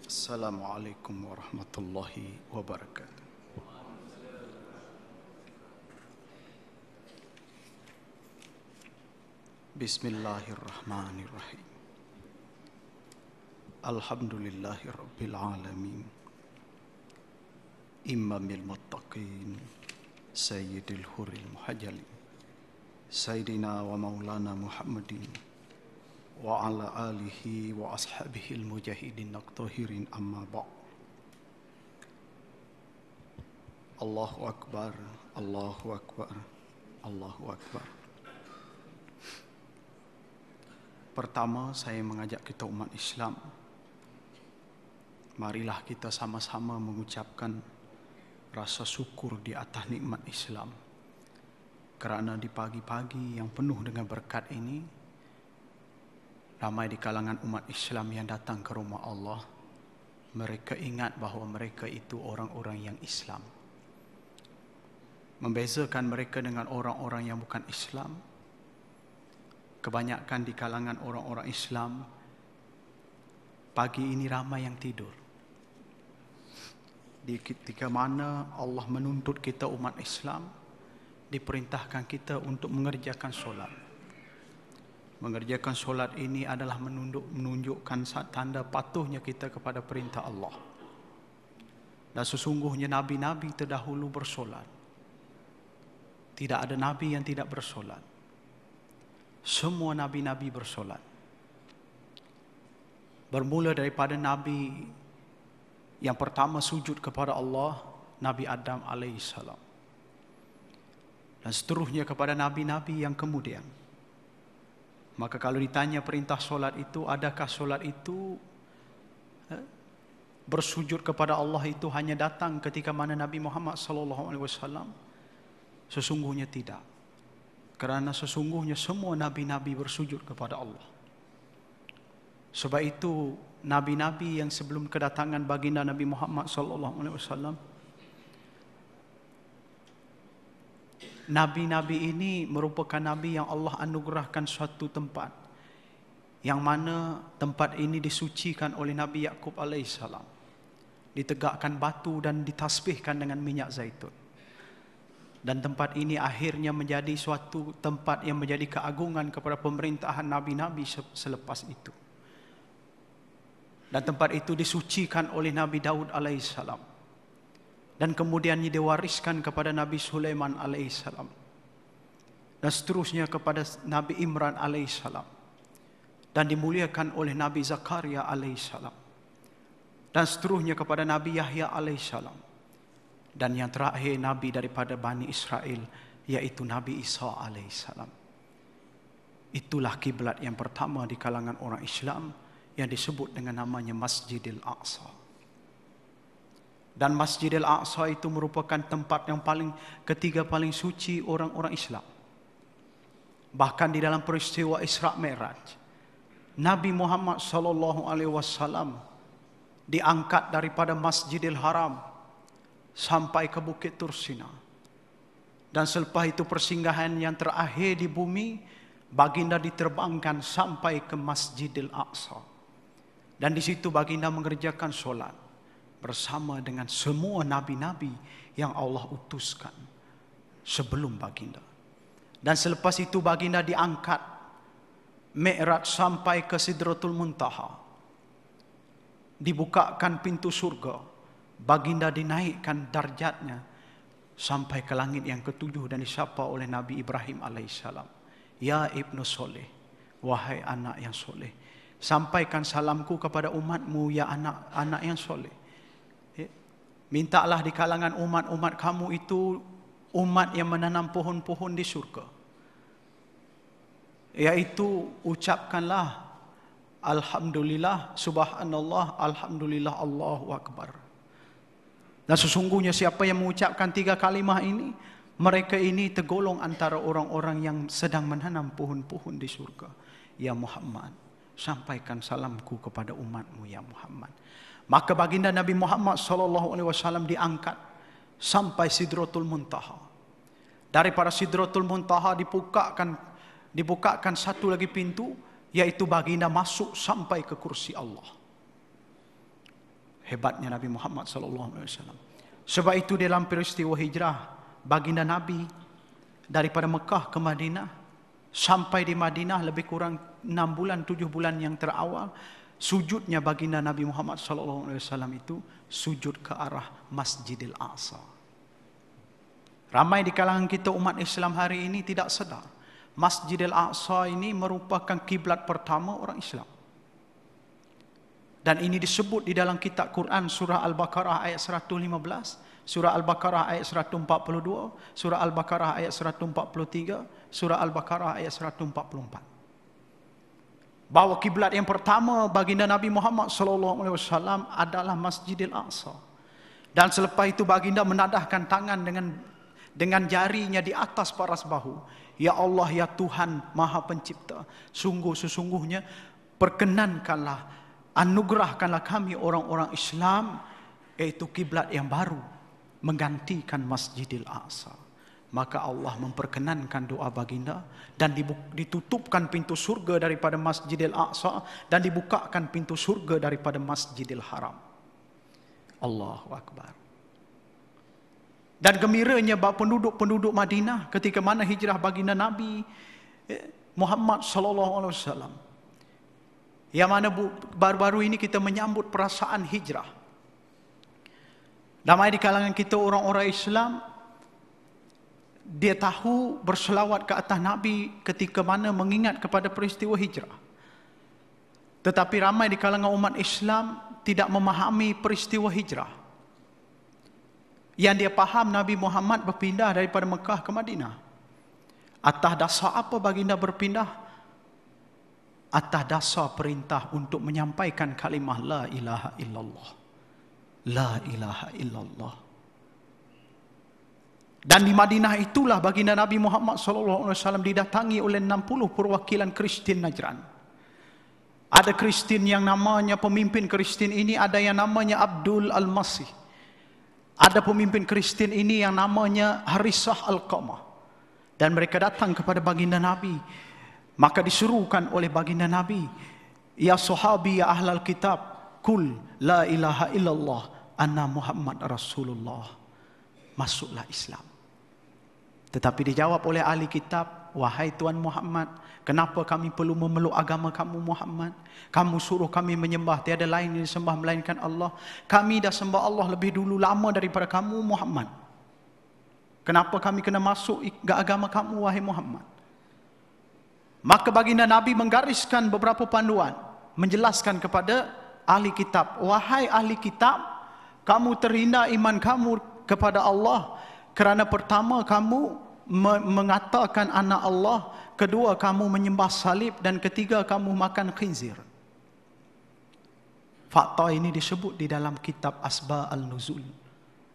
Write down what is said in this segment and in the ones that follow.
Assalamualaikum warahmatullahi wabarakatuh. Bismillahirrahmanirrahim. Alhamdulillahi rabbil alamin. Imamil muttaqin, sayyidil huril muhajjalin, sayyidina wa maulana Muhammadin wa ala alihi wa ashabihi al-mujahidin naqtahirin amma ba'd. Allahu akbar, Allahu akbar, Allahu akbar. Pertama, saya mengajak kita umat Islam, marilah kita sama-sama mengucapkan rasa syukur di atas nikmat Islam. Kerana di pagi-pagi yang penuh dengan berkat ini, ramai di kalangan umat Islam yang datang ke rumah Allah, mereka ingat bahawa mereka itu orang-orang yang Islam. Membezakan mereka dengan orang-orang yang bukan Islam, kebanyakan di kalangan orang-orang Islam, pagi ini ramai yang tidur. Di ketika mana Allah menuntut kita umat Islam, diperintahkan kita untuk mengerjakan solat. Mengerjakan solat ini adalah menunjukkan tanda patuhnya kita kepada perintah Allah. Dan sesungguhnya nabi-nabi terdahulu bersolat. Tidak ada nabi yang tidak bersolat. Semua nabi-nabi bersolat. Bermula daripada nabi yang pertama sujud kepada Allah, Nabi Adam alaihissalam. Dan seterusnya kepada nabi-nabi yang kemudian. Maka kalau ditanya perintah solat itu, adakah solat itu bersujud kepada Allah itu hanya datang ketika mana Nabi Muhammad SAW? Sesungguhnya tidak. Kerana sesungguhnya semua nabi-nabi bersujud kepada Allah. Sebab itu nabi-nabi yang sebelum kedatangan baginda Nabi Muhammad SAW, nabi-nabi ini merupakan nabi yang Allah anugerahkan suatu tempat, yang mana tempat ini disucikan oleh Nabi Yaqub alaihissalam, ditegakkan batu dan ditasbihkan dengan minyak zaitun. Dan tempat ini akhirnya menjadi suatu tempat yang menjadi keagungan kepada pemerintahan nabi-nabi selepas itu. Dan tempat itu disucikan oleh Nabi Daud alaihissalam. Dan kemudiannya diwariskan kepada Nabi Sulaiman alaihissalam. Dan seterusnya kepada Nabi Imran alaihissalam. Dan dimuliakan oleh Nabi Zakaria alaihissalam. Dan seterusnya kepada Nabi Yahya alaihissalam. Dan yang terakhir Nabi daripada Bani Israel, yaitu Nabi Isa alaihissalam. Itulah kiblat yang pertama di kalangan orang Islam yang disebut dengan namanya Masjidil Aqsa. Dan Masjidil Aqsa itu merupakan tempat yang ketiga paling suci orang-orang Islam. Bahkan di dalam peristiwa Isra Mi'raj, Nabi Muhammad SAW diangkat daripada Masjidil Haram sampai ke Bukit Tursina. Dan selepas itu persinggahan yang terakhir di bumi, baginda diterbangkan sampai ke Masjidil Aqsa. Dan di situ baginda mengerjakan solat bersama dengan semua nabi-nabi yang Allah utuskan sebelum baginda. Dan selepas itu baginda diangkat Mi'raj sampai ke Sidratul Muntaha. Dibukakan pintu surga, baginda dinaikkan darjatnya sampai ke langit yang ketujuh dan disapa oleh Nabi Ibrahim alaihissalam. Ya Ibnu Soleh, wahai anak yang soleh, sampaikan salamku kepada umatmu ya anak-anak yang soleh. Mintalah di kalangan umat-umat kamu itu umat yang menanam pohon-pohon di surga. Yaitu ucapkanlah Alhamdulillah, Subhanallah, Alhamdulillah, Allahu Akbar. Dan sesungguhnya siapa yang mengucapkan 3 kalimah ini, mereka ini tergolong antara orang-orang yang sedang menanam pohon-pohon di surga. Ya Muhammad, sampaikan salamku kepada umatmu ya Muhammad. Maka baginda Nabi Muhammad SAW diangkat sampai Sidratul Muntaha. Daripada Sidratul Muntaha dibukakan satu lagi pintu, yaitu baginda masuk sampai ke kursi Allah. Hebatnya Nabi Muhammad SAW. Sebab itu dalam peristiwa hijrah baginda Nabi daripada Mekah ke Madinah, sampai di Madinah lebih kurang 6 bulan, 7 bulan yang terawal, sujudnya baginda Nabi Muhammad SAW itu sujud ke arah Masjidil Aqsa. Ramai di kalangan kita umat Islam hari ini tidak sedar Masjidil Aqsa ini merupakan kiblat pertama orang Islam. Dan ini disebut di dalam kitab Quran surah Al-Baqarah ayat 115, surah Al-Baqarah ayat 142, surah Al-Baqarah ayat 143, surah Al-Baqarah ayat 144. Bahawa kiblat yang pertama baginda Nabi Muhammad SAW adalah Masjidil Aqsa. Dan selepas itu baginda menadahkan tangan dengan jarinya di atas paras bahu. Ya Allah, ya Tuhan Maha Pencipta, sesungguhnya perkenankanlah, anugerahkanlah kami orang-orang Islam, yaitu kiblat yang baru menggantikan Masjidil Aqsa. Maka Allah memperkenankan doa baginda dan ditutupkan pintu surga daripada Masjidil Aqsa dan dibukakan pintu surga daripada Masjidil Haram. Allahu Akbar. Dan gembiranya penduduk-penduduk Madinah ketika mana hijrah baginda Nabi Muhammad SAW. Yang mana baru-baru ini kita menyambut perasaan hijrah. Ramai di kalangan kita orang-orang Islam, dia tahu berselawat ke atas Nabi ketika mana mengingat kepada peristiwa hijrah. Tetapi ramai di kalangan umat Islam tidak memahami peristiwa hijrah. Yang dia faham Nabi Muhammad berpindah daripada Mekah ke Madinah. Atas dasar apa baginda berpindah? Atas dasar perintah untuk menyampaikan kalimah la ilaha illallah. La ilaha illallah. Dan di Madinah itulah baginda Nabi Muhammad SAW didatangi oleh 60 perwakilan Kristian Najran. Ada Kristian yang namanya, pemimpin Kristian ini ada yang namanya Abdul Al-Masih. Ada pemimpin Kristian ini yang namanya Harisah Al-Qamah. Dan mereka datang kepada baginda Nabi. Maka disuruhkan oleh baginda Nabi, ya sahabi ya ahlal kitab, kul la ilaha illallah anna Muhammad Rasulullah. Masuklah Islam. Tetapi dijawab oleh ahli kitab, wahai Tuan Muhammad, kenapa kami perlu memeluk agama kamu Muhammad? Kamu suruh kami menyembah tiada lain yang disembah melainkan Allah. Kami dah sembah Allah lebih dulu lama daripada kamu Muhammad. Kenapa kami kena masuk ke agama kamu wahai Muhammad? Maka baginda Nabi menggariskan beberapa panduan, menjelaskan kepada ahli kitab, wahai ahli kitab, kamu terhina iman kamu kepada Allah kerana pertama kamu mengatakan anak Allah, kedua kamu menyembah salib, dan ketiga kamu makan khinzir. Fakta ini disebut di dalam kitab Asba al-Nuzul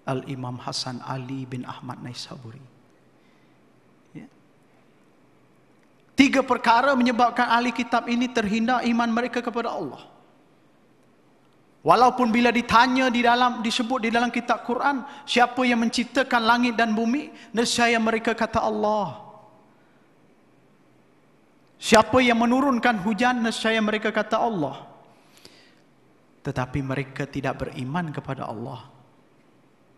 Al-Imam Hasan Ali bin Ahmad Naisaburi. 3 perkara menyebabkan ahli kitab ini terhina iman mereka kepada Allah. Walaupun bila ditanya disebut di dalam kitab Quran, siapa yang menciptakan langit dan bumi? Nescaya mereka kata Allah. Siapa yang menurunkan hujan? Nescaya mereka kata Allah. Tetapi mereka tidak beriman kepada Allah.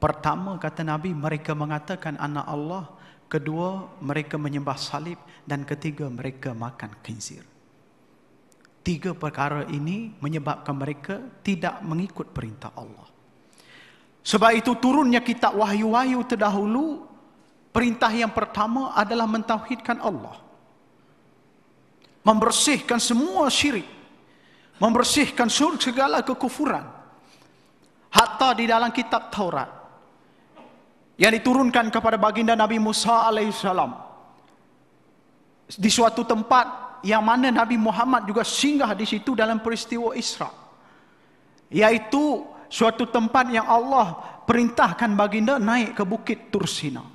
Pertama, kata Nabi, mereka mengatakan anak Allah. Kedua, mereka menyembah salib. Dan ketiga, mereka makan khinzir. 3 perkara ini menyebabkan mereka tidak mengikut perintah Allah. Sebab itu turunnya kitab wahyu-wahyu terdahulu, perintah yang pertama adalah mentauhidkan Allah. Membersihkan semua syirik. Membersihkan segala kekufuran. Hatta di dalam kitab Taurat yang diturunkan kepada baginda Nabi Musa alaihissalam, di suatu tempat yang mana Nabi Muhammad juga singgah di situ dalam peristiwa Isra, yaitu suatu tempat yang Allah perintahkan baginda naik ke Bukit Tursina.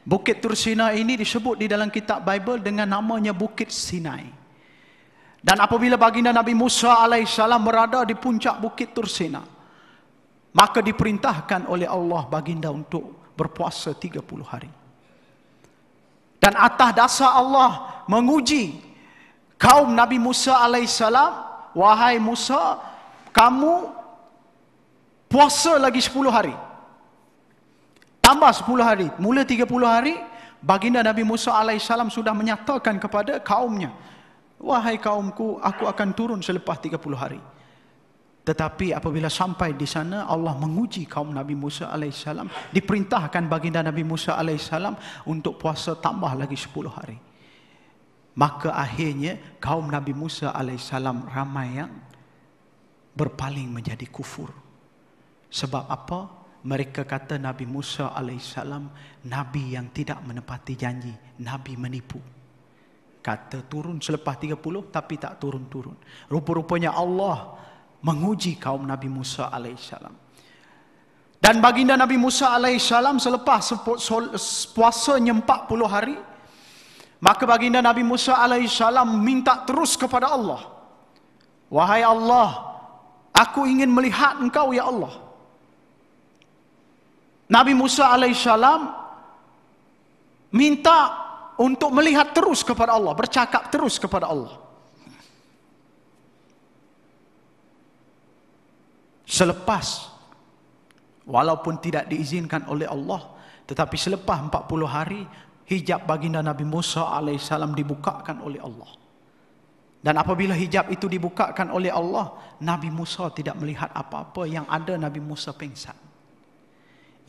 Bukit Tursina ini disebut di dalam kitab Bible dengan namanya Bukit Sinai. Dan apabila baginda Nabi Musa alaihissalam berada di puncak Bukit Tursina, maka diperintahkan oleh Allah baginda untuk berpuasa 30 hari. Dan atas dasar Allah menguji kaum Nabi Musa alaihissalam, wahai Musa, kamu puasa lagi 10 hari. Tambah 10 hari. Mula 30 hari, baginda Nabi Musa alaihissalam sudah menyatakan kepada kaumnya, wahai kaumku, aku akan turun selepas 30 hari. Tetapi apabila sampai di sana, Allah menguji kaum Nabi Musa alaihissalam. Diperintahkan baginda Nabi Musa alaihissalam untuk puasa tambah lagi 10 hari. Maka akhirnya kaum Nabi Musa alaihissalam ramai yang berpaling menjadi kufur. Sebab apa? Mereka kata Nabi Musa alaihissalam Nabi yang tidak menepati janji, Nabi menipu. Kata turun selepas 30 tapi tak turun-turun. Rupa-rupanya Allah menguji kaum Nabi Musa alaihissalam. Dan baginda Nabi Musa alaihissalam selepas puasanya 40 hari, maka baginda Nabi Musa alaihissalam minta terus kepada Allah, wahai Allah, aku ingin melihat engkau ya Allah. Nabi Musa alaihissalam minta untuk melihat terus kepada Allah, bercakap terus kepada Allah. Selepas, walaupun tidak diizinkan oleh Allah, tetapi selepas 40 hari, hijab baginda Nabi Musa alaihissalam dibukakan oleh Allah. Dan apabila hijab itu dibukakan oleh Allah, Nabi Musa tidak melihat apa-apa, yang ada Nabi Musa pingsan.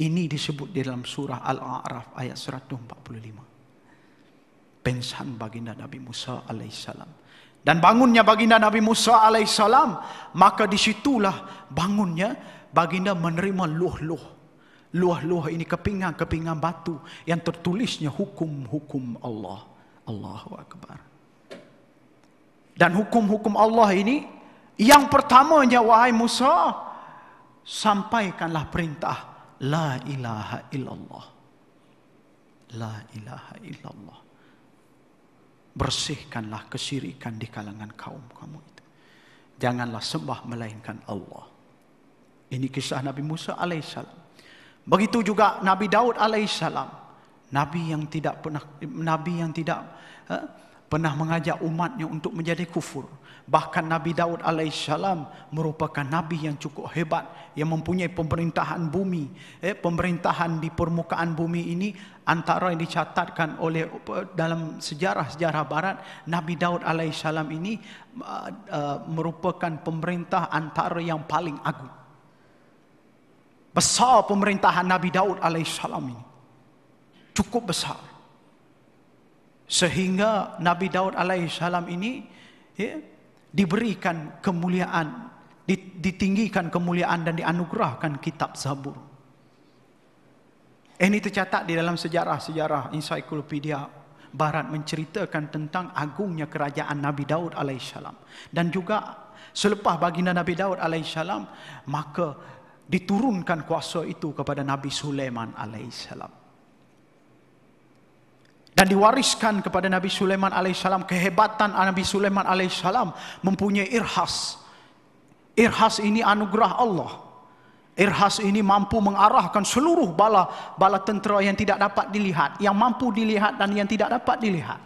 Ini disebut di dalam surah Al-A'raf ayat 145. Pingsan baginda Nabi Musa alaihissalam. Dan bangunnya baginda Nabi Musa alaihissalam, maka disitulah bangunnya baginda menerima luh-luh. Luh-luh ini kepingan-kepingan batu yang tertulisnya hukum-hukum Allah. Allahu Akbar. Dan hukum-hukum Allah ini, yang pertamanya, wahai Musa, sampaikanlah perintah la ilaha illallah. La ilaha illallah. Bersihkanlah kesyirikan di kalangan kaum kamu itu. Janganlah sembah melainkan Allah. Ini kisah Nabi Musa alaihissalam. Begitu juga Nabi Daud alaihissalam. Nabi yang tidak pernah mengajak umatnya untuk menjadi kufur. Bahkan Nabi Daud alaihissalam merupakan Nabi yang cukup hebat, yang mempunyai pemerintahan bumi. Pemerintahan di permukaan bumi ini antara yang dicatatkan oleh dalam sejarah-sejarah barat, Nabi Daud alaihissalam ini merupakan pemerintah antara yang paling agung. Besar pemerintahan Nabi Daud alaihissalam ini. Cukup besar. Sehingga Nabi Daud alaihissalam ini diberikan kemuliaan, ditinggikan kemuliaan dan dianugerahkan kitab Zabur. Ini tercatat di dalam sejarah-sejarah ensiklopedia barat menceritakan tentang agungnya kerajaan Nabi Daud alaihissalam. Dan juga selepas baginda Nabi Daud alaihissalam, maka diturunkan kuasa itu kepada Nabi Sulaiman alaihissalam. Dan diwariskan kepada Nabi Sulaiman alaihissalam. Kehebatan Nabi Sulaiman alaihissalam mempunyai irhas. Irhas ini anugerah Allah. Irhas ini mampu mengarahkan seluruh bala tentera yang tidak dapat dilihat, yang mampu dilihat dan yang tidak dapat dilihat.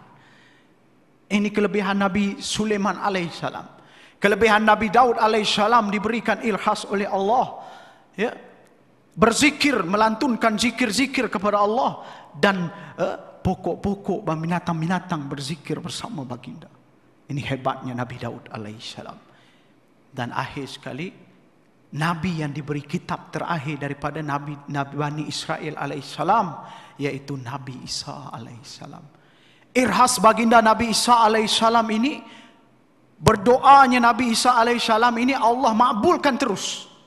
Ini kelebihan Nabi Sulaiman alaihissalam. Kelebihan Nabi Daud alaihissalam diberikan irhas oleh Allah. Berzikir, melantunkan zikir-zikir kepada Allah. Dan pokok-pokok dan binatang-binatang berzikir bersama baginda. Ini hebatnya Nabi Daud alaihissalam. Dan akhir sekali, Nabi yang diberi kitab terakhir daripada Nabi Bani Israel alaihissalam, yaitu Nabi Isa alaihissalam. Irhas baginda Nabi Isa alaihissalam ini, berdoanya Nabi Isa alaihissalam ini Allah makbulkan terus.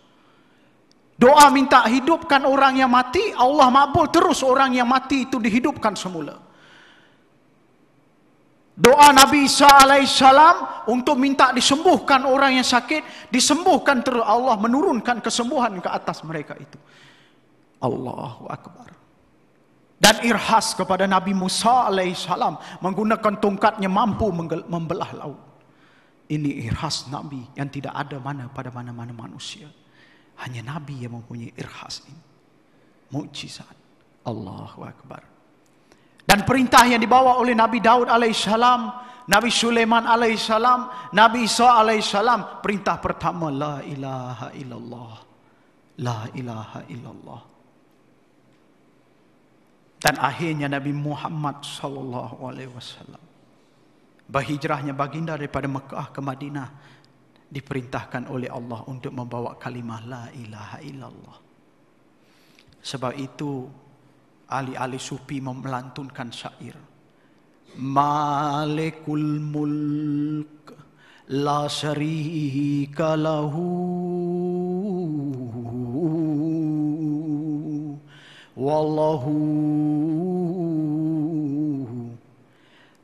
Doa minta hidupkan orang yang mati, Allah makbul terus orang yang mati itu dihidupkan semula. Doa Nabi Isa alaihissalam untuk minta disembuhkan orang yang sakit, disembuhkan terus, Allah menurunkan kesembuhan ke atas mereka itu. Allahu Akbar. Dan irhas kepada Nabi Musa alaihissalam, menggunakan tongkatnya mampu membelah laut. Ini irhas Nabi yang tidak ada pada mana-mana manusia. Hanya Nabi yang mempunyai irhas ini. Mukjizat. Allahu Akbar. Dan perintah yang dibawa oleh Nabi Daud alaihissalam, Nabi Sulaiman alaihissalam, Nabi Isa alaihissalam, perintah pertama la ilaha illallah. La ilaha illallah. Dan akhirnya Nabi Muhammad sallallahu alaihi wasallam berhijrahnya baginda daripada Mekah ke Madinah diperintahkan oleh Allah untuk membawa kalimah la ilaha illallah. Sebab itu ahli-ahli sufi memelantunkan syair. Malikul mulk la syarika lahu wallahu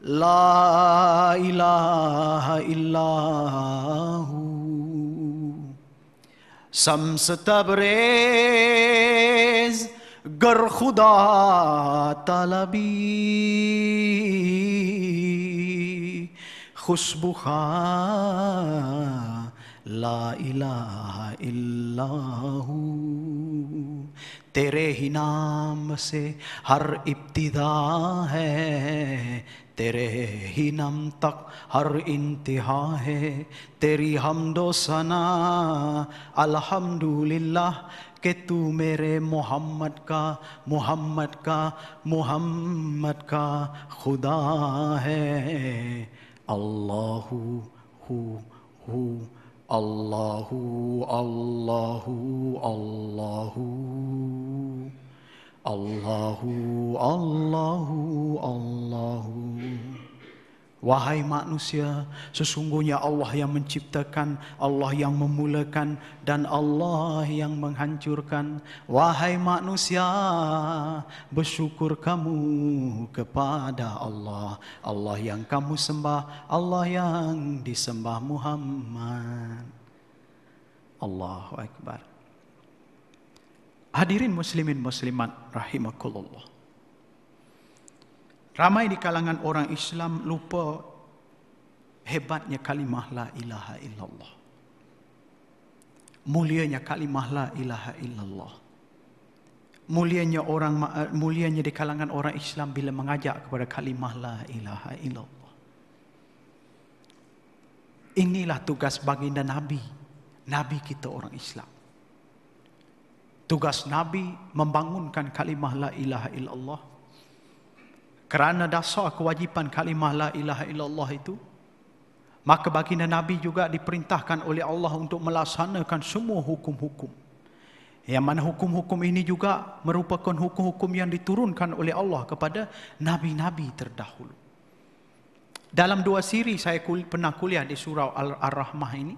la ilaha illahu Shams Tabriz गर खुदा तलबी खुशबू ला इलाहा इल्लाहू तेरे ही नाम से हर इब्तिदा है तेरे ही नाम तक हर इंतहा है तेरी हम्दो सना अल्हम्दुलिल्लाह कि तू मेरे मोहम्मद का खुदा है अल्लाहू हू अल्लाहू अल्लाहू अल्लाहू अल्लाहू अल्लाहू Allahu Wahai manusia, sesungguhnya Allah yang menciptakan, Allah yang memulakan, dan Allah yang menghancurkan. Wahai manusia, bersyukur kamu kepada Allah. Allah yang kamu sembah, Allah yang disembah Muhammad. Allahu Akbar. Hadirin muslimin muslimat rahimakumullah. Ramai di kalangan orang Islam lupa hebatnya kalimah la ilaha illallah. Mulianya kalimah la ilaha illallah. Mulianya di kalangan orang Islam bila mengajak kepada kalimah la ilaha illallah. Inilah tugas baginda Nabi. Nabi kita orang Islam. Tugas Nabi membangunkan kalimah la ilaha illallah. Kerana dasar kewajipan kalimah la ilaha illallah itu, maka baginda Nabi juga diperintahkan oleh Allah untuk melaksanakan semua hukum-hukum. Yang mana hukum-hukum ini juga merupakan hukum-hukum yang diturunkan oleh Allah kepada nabi-nabi terdahulu. Dalam 2 siri saya pernah kuliah di surah Ar-Rahmah ini,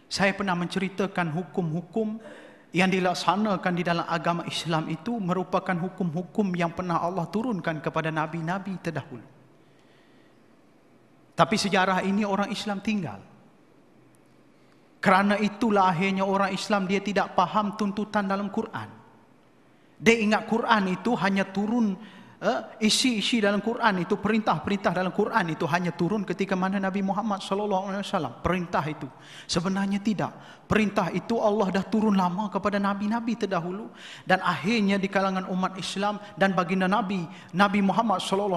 saya pernah menceritakan hukum-hukum yang dilaksanakan di dalam agama Islam itu merupakan hukum-hukum yang pernah Allah turunkan kepada nabi-nabi terdahulu. Tapi sejarah ini orang Islam tinggal. Kerana itulah akhirnya orang Islam dia tidak faham tuntutan dalam Quran. Dia ingat Quran itu hanya turun, isi-isi dalam Quran itu, perintah-perintah dalam Quran itu hanya turun ketika mana Nabi Muhammad SAW. Perintah itu sebenarnya tidak. Perintah itu Allah dah turun lama kepada nabi-nabi terdahulu, dan akhirnya di kalangan umat Islam dan baginda Nabi Muhammad SAW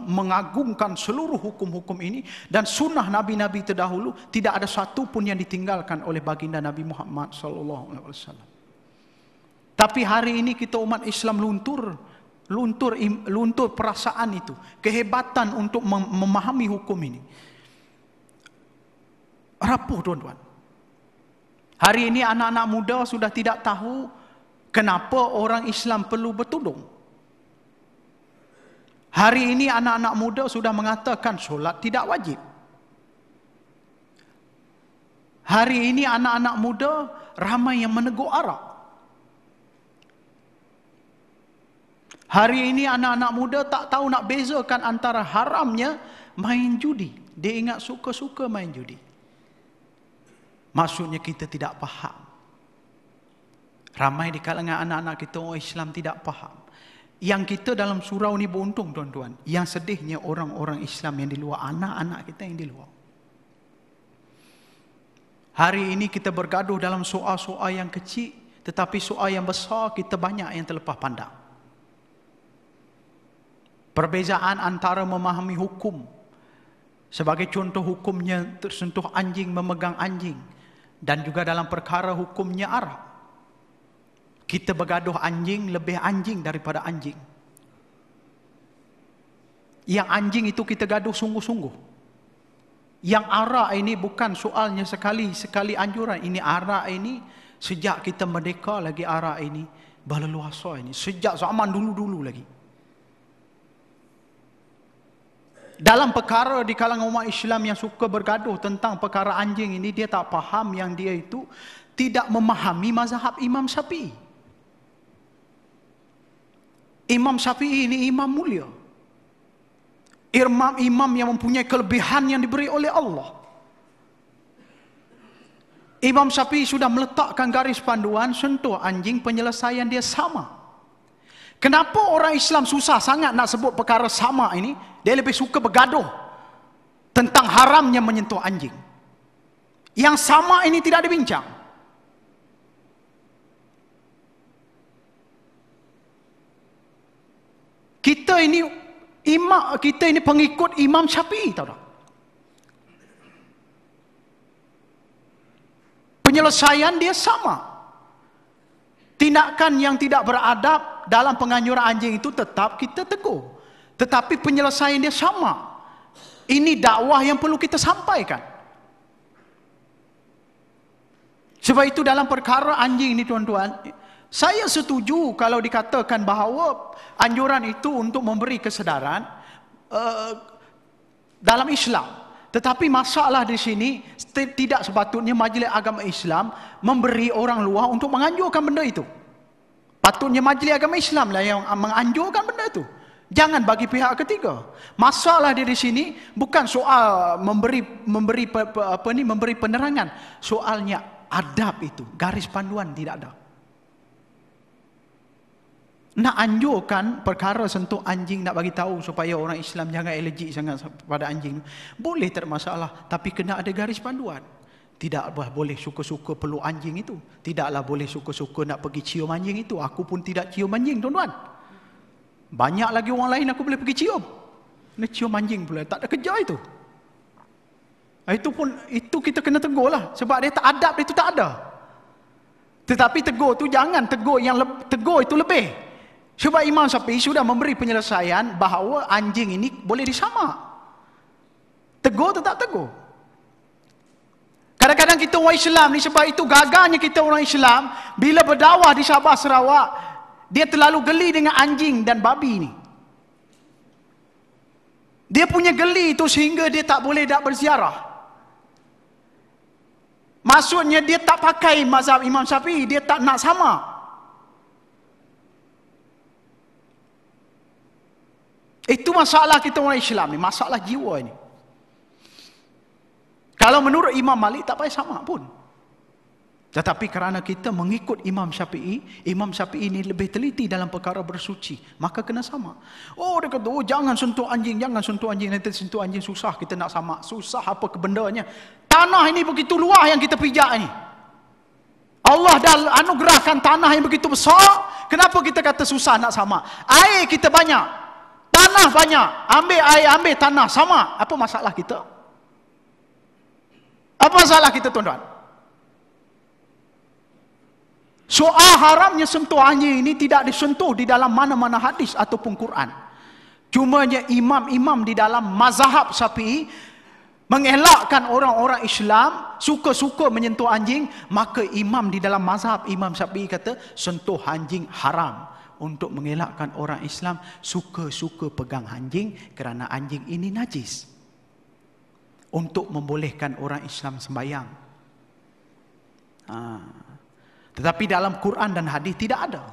mengagungkan seluruh hukum-hukum ini, dan sunnah nabi-nabi terdahulu tidak ada satu pun yang ditinggalkan oleh baginda Nabi Muhammad SAW. Tapi hari ini kita umat Islam luntur perasaan itu, kehebatan untuk memahami hukum ini. Rapuh tuan-tuan. Hari ini anak-anak muda sudah tidak tahu kenapa orang Islam perlu bertudung. Hari ini anak-anak muda sudah mengatakan solat tidak wajib. Hari ini anak-anak muda ramai yang menegur arak. Hari ini anak-anak muda tak tahu nak bezakan antara haramnya main judi. Dia ingat suka-suka main judi. Maksudnya kita tidak faham. Ramai di kalangan anak-anak kita orang Islam tidak faham. Yang kita dalam surau ni beruntung tuan-tuan. Yang sedihnya orang-orang Islam yang di luar, anak-anak kita yang di luar. Hari ini kita bergaduh dalam soal-soal yang kecil, tetapi soal yang besar kita banyak yang terlepas pandang. Perbezaan antara memahami hukum. Sebagai contoh hukumnya tersentuh anjing memegang anjing. Dan juga dalam perkara hukumnya arak. Kita bergaduh anjing, lebih anjing daripada anjing. Yang anjing itu kita gaduh sungguh-sungguh. Yang arak ini bukan soalnya sekali anjuran. Ini arak ini, sejak kita merdeka lagi arak ini, berleluasa ini. Sejak zaman dulu-dulu lagi. Dalam perkara di kalangan umat Islam yang suka bergaduh tentang perkara anjing ini, dia tak faham yang dia itu tidak memahami mazhab Imam Syafi'i. Imam Syafi'i ini imam mulia. Imam yang mempunyai kelebihan yang diberi oleh Allah. Imam Syafi'i sudah meletakkan garis panduan, sentuh anjing, penyelesaian dia sama. Kenapa orang Islam susah sangat nak sebut perkara sama ini? Dia lebih suka bergaduh tentang haramnya menyentuh anjing. Yang sama ini tidak dibincang. Kita ini pengikut Imam Syafi'i, tahu tak? Penyelesaian dia sama. Tindakan yang tidak beradab dalam penganjuran anjing itu tetap kita tegur. Tetapi penyelesaian dia sama. Ini dakwah yang perlu kita sampaikan. Sebab itu dalam perkara anjing ini, tuan-tuan, saya setuju kalau dikatakan bahawa anjuran itu untuk memberi kesedaran dalam Islam. Tetapi masalah di sini, tidak sepatutnya Majlis Agama Islam memberi orang luar untuk menganjurkan benda itu. Patutnya Majlis Agama Islam lah yang menganjurkan benda itu. Jangan bagi pihak ketiga. Masalah di sini bukan soal memberi penerangan. Soalnya adab itu, garis panduan tidak ada. Nak anjurkan perkara sentuh anjing, nak bagi tahu supaya orang Islam jangan alergik sangat pada anjing, boleh, tak ada masalah, tapi kena ada garis panduan. Tidak boleh suka-suka peluk anjing itu, tidaklah boleh suka-suka nak pergi cium anjing itu. Aku pun tidak cium anjing, tuan-tuan. Banyak lagi orang lain aku boleh pergi cium. Nak cium anjing pula, tak ada kerja itu. Itu kita kena tegur lah, sebab dia tak adab, itu tak ada. Tetapi tegur tu jangan tegur tegur itu lebih. Sebab Imam Syafi'i sudah memberi penyelesaian bahawa anjing ini boleh disamak. Tegur tetap tegur. Kadang-kadang kita orang Islam ni, sebab itu gagahnya kita orang Islam, bila berdakwah di Sabah Sarawak, dia terlalu geli dengan anjing dan babi ni. Dia punya geli itu sehingga dia tak boleh berziarah. Maksudnya dia tak pakai mazhab Imam Syafi'i, dia tak nak sama. Itu masalah kita orang Islam ni, masalah jiwa ini. Kalau menurut Imam Malik tak payah sama pun. Tetapi kerana kita mengikut Imam Syafi'i, Imam Syafi'i ini lebih teliti dalam perkara bersuci, maka kena sama. Oh, dia kata, jangan sentuh anjing, nanti sentuh anjing susah kita nak sama. Susah apa kebendanya? Tanah ini begitu luas yang kita pijak ini. Allah dah anugerahkan tanah yang begitu besar, kenapa kita kata susah nak sama? Air kita banyak, tanah banyak, ambil air, ambil tanah, sama. Apa masalah kita? Apa masalah kita, tuan-tuan? Soal haramnya sentuh anjing ini tidak disentuh di dalam mana-mana hadis ataupun Quran. Cumanya imam-imam di dalam mazhab Syafi'i mengelakkan orang-orang Islam suka-suka menyentuh anjing, maka imam di dalam mazhab Imam Syafi'i kata sentuh anjing haram, untuk mengelakkan orang Islam suka-suka pegang anjing kerana anjing ini najis, untuk membolehkan orang Islam sembahyang. Tetapi dalam Quran dan hadis tidak ada.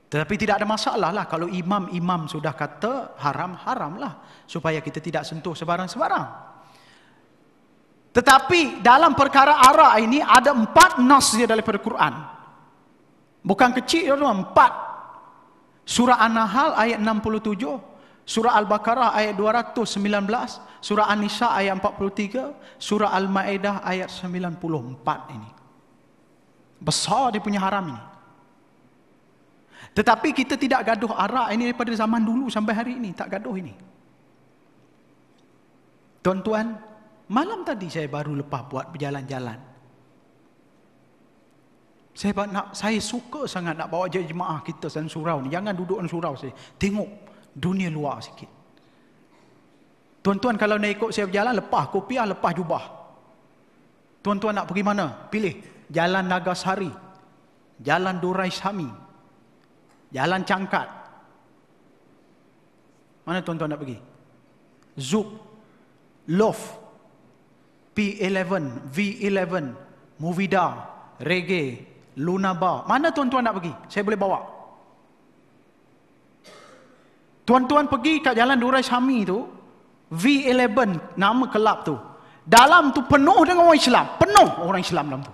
Tetapi tidak ada masalah lah kalau imam-imam sudah kata haram, haramlah, supaya kita tidak sentuh sebarang-sebarang. Tetapi dalam perkara arak ini ada 4 nas dia daripada Quran. Bukan kecil, 4. Surah An-Nahl ayat 67, Surah Al-Baqarah ayat 219, Surah An-Nisa ayat 43, Surah Al-Ma'idah ayat 94 ini. Besar dia punya haram ini. Tetapi kita tidak gaduh arak ini daripada zaman dulu sampai hari ini, tak gaduh ini. Tuan-tuan, malam tadi saya baru lepas buat berjalan-jalan. Saya suka sangat nak bawa jemaah kita dan surau ni. Jangan duduk dalam surau saya. Tengok dunia luar sikit. Tuan-tuan kalau nak ikut saya berjalan, lepas kopiah, lepas jubah. Tuan-tuan nak pergi mana? Pilih. Jalan Nagasari, Jalan Durai Sami, Jalan Cangkat. Mana tuan-tuan nak pergi? Zouk, Loft, P11, V11, Movida, Reggae, Luna Bar. Mana tuan-tuan nak pergi? Saya boleh bawa. Tuan-tuan pergi kat Jalan Durai Sami tu, V11 nama kelab tu. Dalam tu penuh dengan orang Islam, penuh orang Islam dalam tu.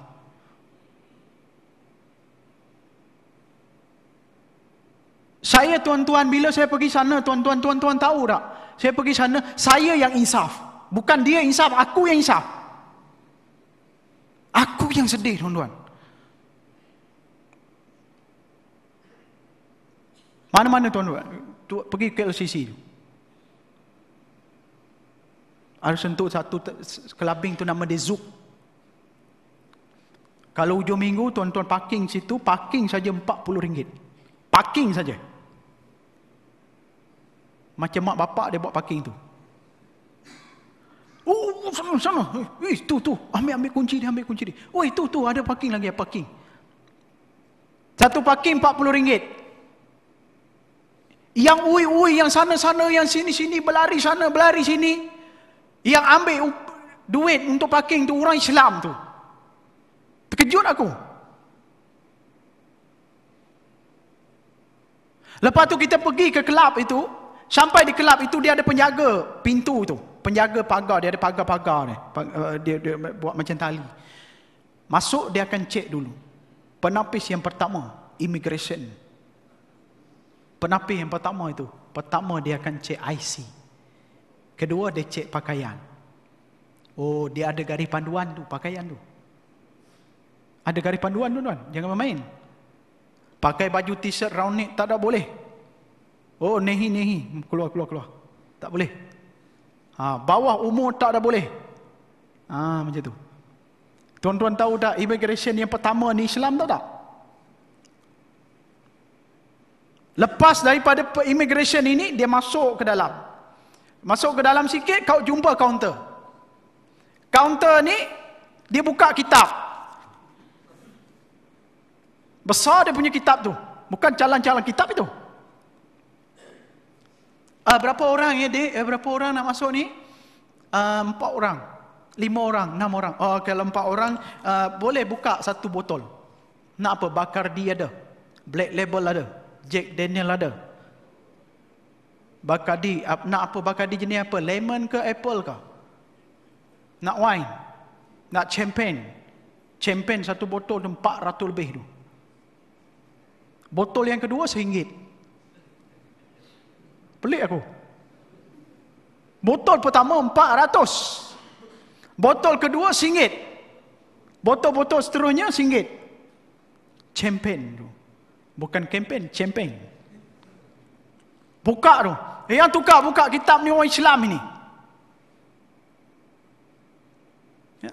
Saya tuan-tuan bila saya pergi sana, tuan-tuan tahu tak? Saya pergi sana, saya yang insaf. Bukan dia insaf, aku yang insaf. Aku yang sedih tuan-tuan. Mana-mana tuan-tuan pergi ke LCC tu. Ada sentuh satu kelabing tu nama dia Zouk. Kalau hujung minggu tuan-tuan parking situ, parking saja RM40. Parking saja. Macam mak bapak dia buat parking tu. Oh, sana. Tu. Ambil kunci dia, ambil kunci dia. Oh, tu ada parking lagi, parking. Satu parking RM40. Yang ui, yang sana, yang sini, berlari sana, berlari sini. Yang ambil duit untuk parking tu orang Islam tu. Terkejut aku. Lepas tu kita pergi ke kelab itu. Sampai di kelab itu dia ada penjaga pintu tu. Penjaga pagar, dia ada pagar-pagar ni. Dia buat macam tali. Masuk dia akan cek dulu. Penapis yang pertama, immigration. Penapis yang pertama itu. Pertama dia akan cek IC. Kedua dia cek pakaian. Oh, dia ada garis panduan tu, pakaian tu. Ada garis panduan tu tuan, jangan main. Pakai baju t-shirt round neck tak ada boleh. Oh, nehi, keluar. Tak boleh. Bawah umur tak ada boleh. Macam tu. Tuan-tuan tahu tak immigration yang pertama ni Islam tahu tak? Lepas daripada immigration ini dia masuk ke dalam. Masuk ke dalam sikit kau jumpa kaunter. Kaunter ni dia buka kitab. Besar dia punya kitab tu. Bukan calang-calang kitab itu. Berapa orang ya dia? Berapa orang nak masuk ni? 4 orang, 5 orang, 6 orang. Kalau 4 orang boleh buka satu botol. Nak apa? Bacardi ada, Black Label ada, Jack Daniel ada. Bacardi, nak apa Bacardi jenis apa? Lemon ke apple ke? Nak wine? Nak champagne? Champagne satu botol tu 400 lebih tu. Botol yang kedua RM1. Pelik aku. Botol pertama 400. Botol kedua RM1. Botol-botol seterusnya RM1. Champagne tu. Bukan campaign, champagne. Buka tu. Yang buka kitab ni orang Islam ini. Ya.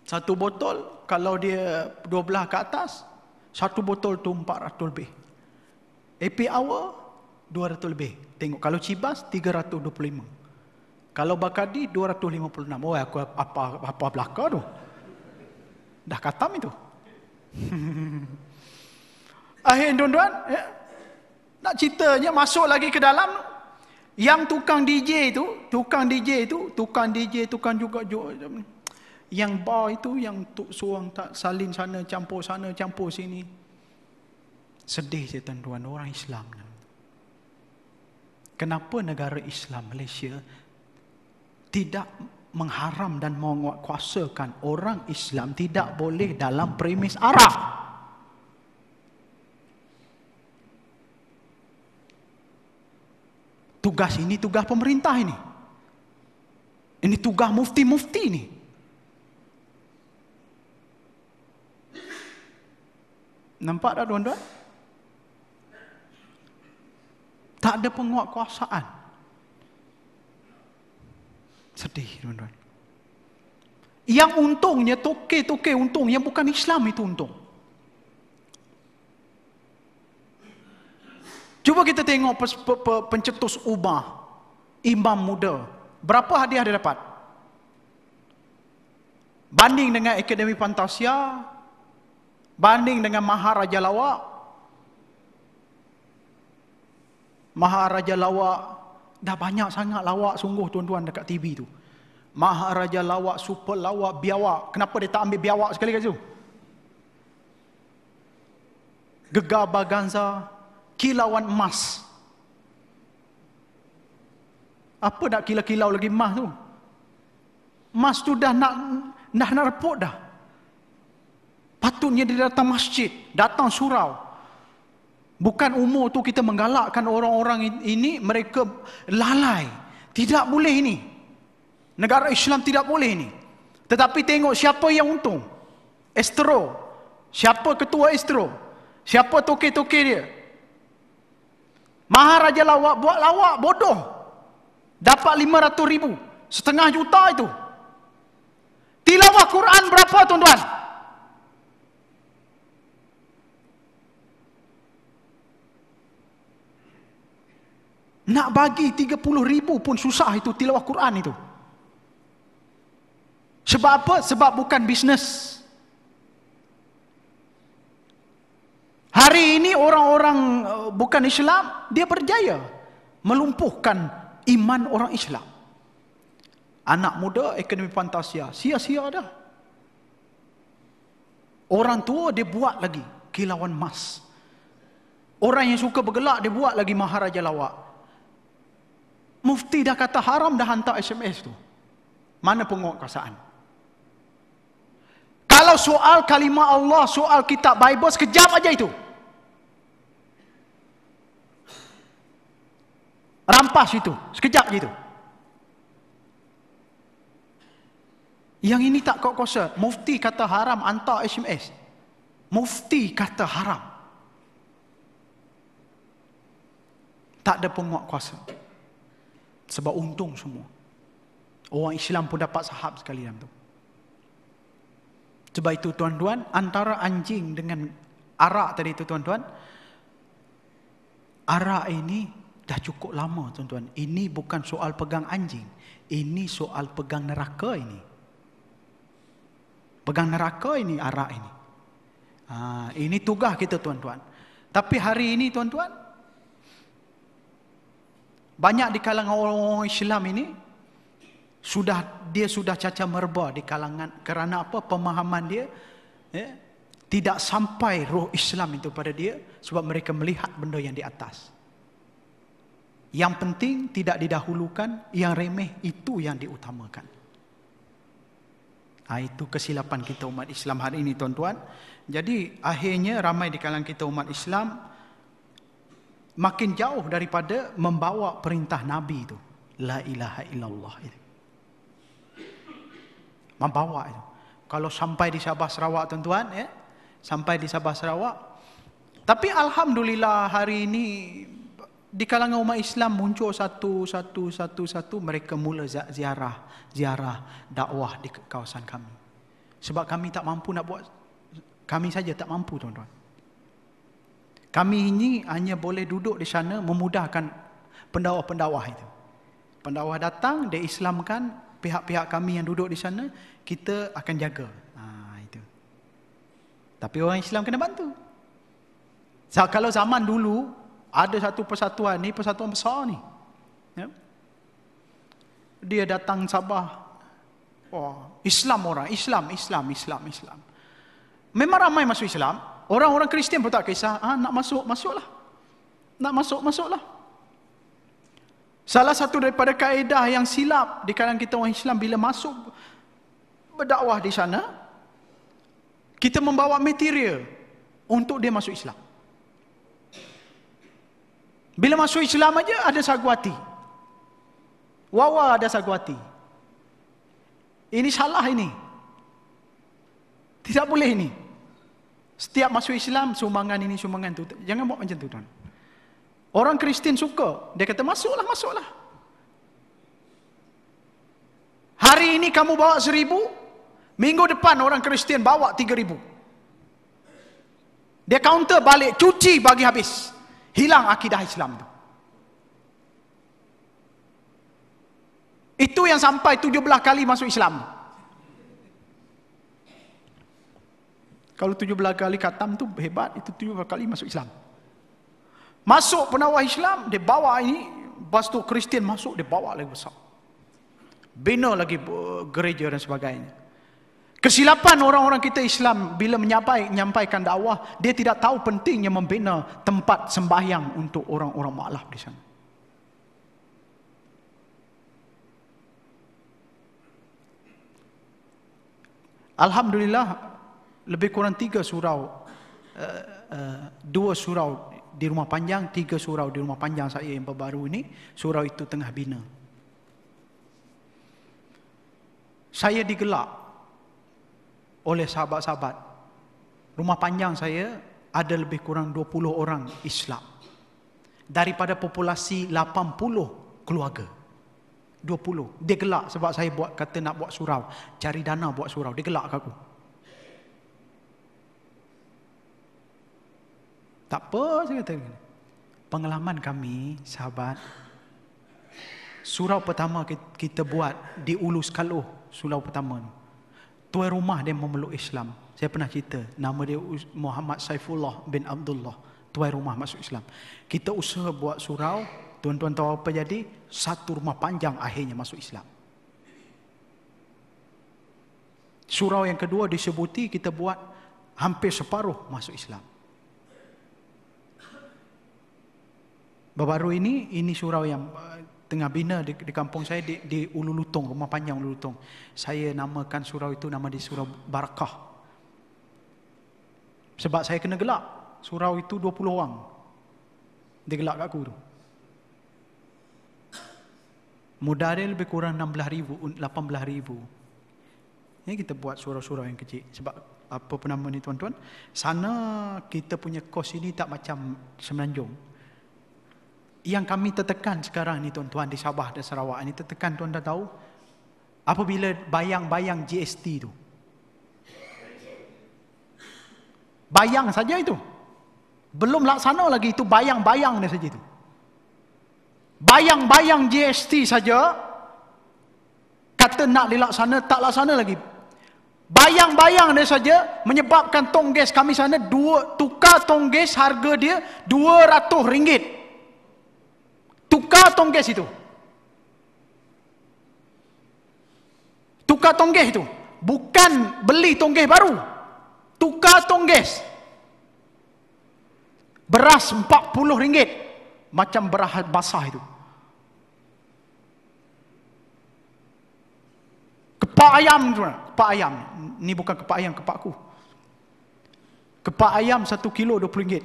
Satu botol kalau dia 12 ke atas, satu botol tu 400 lebih. Happy hour 200 lebih. Tengok kalau Chivas 325. Kalau Bacardi 256. Oh, aku apa belaka tu. Dah katam itu. Akhir tuan-tuan, ya. Nak ceritanya masuk lagi ke dalam. Yang tukang DJ itu, tukang juga yang bar itu, yang tuk suang tak salin sana, campur sini. Sedih je tuan-tuan, orang Islam. Kenapa negara Islam Malaysia tidak mengharam dan menguatkuasakan orang Islam tidak boleh dalam premis Arab? Tugas ini tugas pemerintah ini. Ini tugas mufti-mufti ini. Nampak tak tuan-tuan? Tak ada penguatkuasaan. Sedih tuan-tuan. Yang untungnya, toke-toke untung, yang bukan Islam itu untung. Cuba kita tengok pencetus ubah, imam muda. Berapa hadiah dia dapat? Banding dengan Akademi Fantasia, banding dengan Maharaja Lawak. Maharaja Lawak, dah banyak sangat lawak sungguh tuan-tuan dekat TV tu. Maharaja Lawak, Super Lawak, Biawak. Kenapa dia tak ambil Biawak sekali kat situ? Gegar Baganza, kilauan emas. Apa nak kilau-kilau lagi emas tu? Emas tu dah nak reput dah. Patutnya dia datang masjid, datang surau. Bukan umur tu kita menggalakkan orang-orang ini, mereka lalai. Tidak boleh ini. Negara Islam tidak boleh ini. Tetapi tengok siapa yang untung. Astro. Siapa ketua Astro? Siapa toke-toke dia? Maharaja Lawak buat lawak bodoh. Dapat 500,000. Setengah juta itu. Tilawah Quran berapa tuan-tuan? Nak bagi 30,000 pun susah itu tilawah Quran itu. Sebab apa? Sebab bukan bisnes. Hari ini orang-orang bukan Islam, dia berjaya melumpuhkan iman orang Islam. Anak muda Akademi Fantasia, sia-sia dah. Orang tua dia buat lagi kilauan emas. Orang yang suka bergelak dia buat lagi Maharaja Lawak. Mufti dah kata haram, dah hantar SMS tu. Mana penguatkuasaan? Kalau soal kalimah Allah, soal kitab Bible, sekejap aja itu. Rampas itu, sekejap je itu. Yang ini tak kuat-kuasa. Mufti kata haram, hantar SMS. Mufti kata haram. Tak ada penguatkuasa. Sebab untung semua. Orang Islam pun dapat sahab sekali dalam tu. Sebab itu tuan-tuan, antara anjing dengan arak tadi itu tuan-tuan, arak ini dah cukup lama tuan-tuan. Ini bukan soal pegang anjing. Ini soal pegang neraka ini. Pegang neraka ini arak ini. Ini tugas kita tuan-tuan. Tapi hari ini tuan-tuan, banyak di kalangan orang-orang Islam ini, dia sudah cacat merba di kalangan. Kerana apa? Pemahaman dia tidak sampai roh Islam itu pada dia. Sebab mereka melihat benda yang di atas. Yang penting tidak didahulukan, yang remeh itu yang diutamakan. Itu kesilapan kita umat Islam hari ini tuan-tuan. Jadi akhirnya ramai di kalangan kita umat Islam makin jauh daripada membawa perintah Nabi itu. La ilaha illallah itu. Membawa itu. Kalau sampai di Sabah Sarawak tuan-tuan, sampai di Sabah Sarawak. Tapi alhamdulillah hari ini di kalangan umat Islam muncul satu mereka mula ziarah dakwah di kawasan kami. Sebab kami tak mampu nak buat, kami saja tak mampu tuan-tuan. Kami ini hanya boleh duduk di sana memudahkan pendakwah-pendakwah itu. Pendakwah datang, dia Islamkan pihak-pihak kami yang duduk di sana, kita akan jaga. Itu. Tapi orang Islam kena bantu. Kalau zaman dulu ada satu persatuan ni, persatuan besar ni. Dia datang Sabah. Islam orang, Islam. Memang ramai masuk Islam. Orang-orang Kristian pun tak kisah. Nak masuk, masuklah. Nak masuk, masuklah. Salah satu daripada kaedah yang silap di kalangan kita orang Islam bila masuk berdakwah di sana, kita membawa material untuk dia masuk Islam. Bila masuk Islam aja ada sagu hati. Wawa ada sagu hati. Ini salah ini. Tidak boleh ini. Setiap masuk Islam, sumbangan ini, sumbangan tu. Jangan buat macam tu tuan. Orang Kristian suka. Dia kata masuklah, masuklah. Hari ini kamu bawa 1,000, Minggu depan orang Kristian bawa 3,000. Dia counter balik, cuci bagi habis. Hilang akidah Islam tu. Itu yang sampai 17 kali masuk Islam. Kalau 17 kali khatam tu hebat, itu 17 kali masuk Islam. Masuk penawar Islam, dia bawa ini, lepas tu Kristian masuk, dia bawa lagi besar. Bina lagi gereja dan sebagainya. Kesilapan orang-orang kita Islam bila menyampaikan dakwah, dia tidak tahu pentingnya membina tempat sembahyang untuk orang-orang mualaf di sana. Alhamdulillah, lebih kurang 3 surau, 2 surau di Rumah Panjang, 3 surau di Rumah Panjang saya yang baru ini, surau itu tengah bina. Saya digelak oleh sahabat-sahabat. Rumah Panjang saya ada lebih kurang 20 orang Islam. Daripada populasi 80 keluarga. 20. Dia gelak sebab saya kata nak buat surau. Cari dana buat surau. Dia gelak ke aku. Tak apa, saya kata. Pengalaman kami, sahabat. Surau pertama kita buat di Ulu Sekaluh. Surau pertama. Tuan rumah dia memeluk Islam. Saya pernah cerita. Nama dia Muhammad Saifullah bin Abdullah. Tuan rumah masuk Islam. Kita usaha buat surau. Tuan-tuan tahu apa jadi? Satu Rumah Panjang akhirnya masuk Islam. Surau yang kedua disebuti kita buat hampir separuh masuk Islam. Baru ini surau yang tengah bina di kampung saya di Ulu Lutong, Rumah Panjang Ulu Lutong. Saya namakan surau itu nama di Surau Barakah. Sebab saya kena gelak. Surau itu 20 orang. Dia gelak kat aku tu. Modal dia lebih kurang 16,000, 18,000. Ini kita buat surau-surau yang kecil. Sebab apa nama ni tuan-tuan? Sana kita punya kos ini tak macam Semenanjung. Yang kami tertekan sekarang ni tuan-tuan di Sabah dan Sarawak ni tertekan, tuan dah tahu. Apabila bayang-bayang GST tu. Bayang saja itu. Belum laksana lagi, itu bayang-bayang dia saja itu. Bayang-bayang GST saja kata nak dilaksana, tak laksana lagi. Bayang-bayang dia saja menyebabkan tong gas kami sana tukar tong gas harga dia RM200. Tukar tong gas itu. Tukar tong gas itu. Bukan beli tong gas baru. Tukar tong gas. Beras RM40. Macam beras basah itu. Kepak ayam tu. Kepak ayam. Ni bukan kepak ayam, kepakku. Kepak ayam 1 kilo RM20.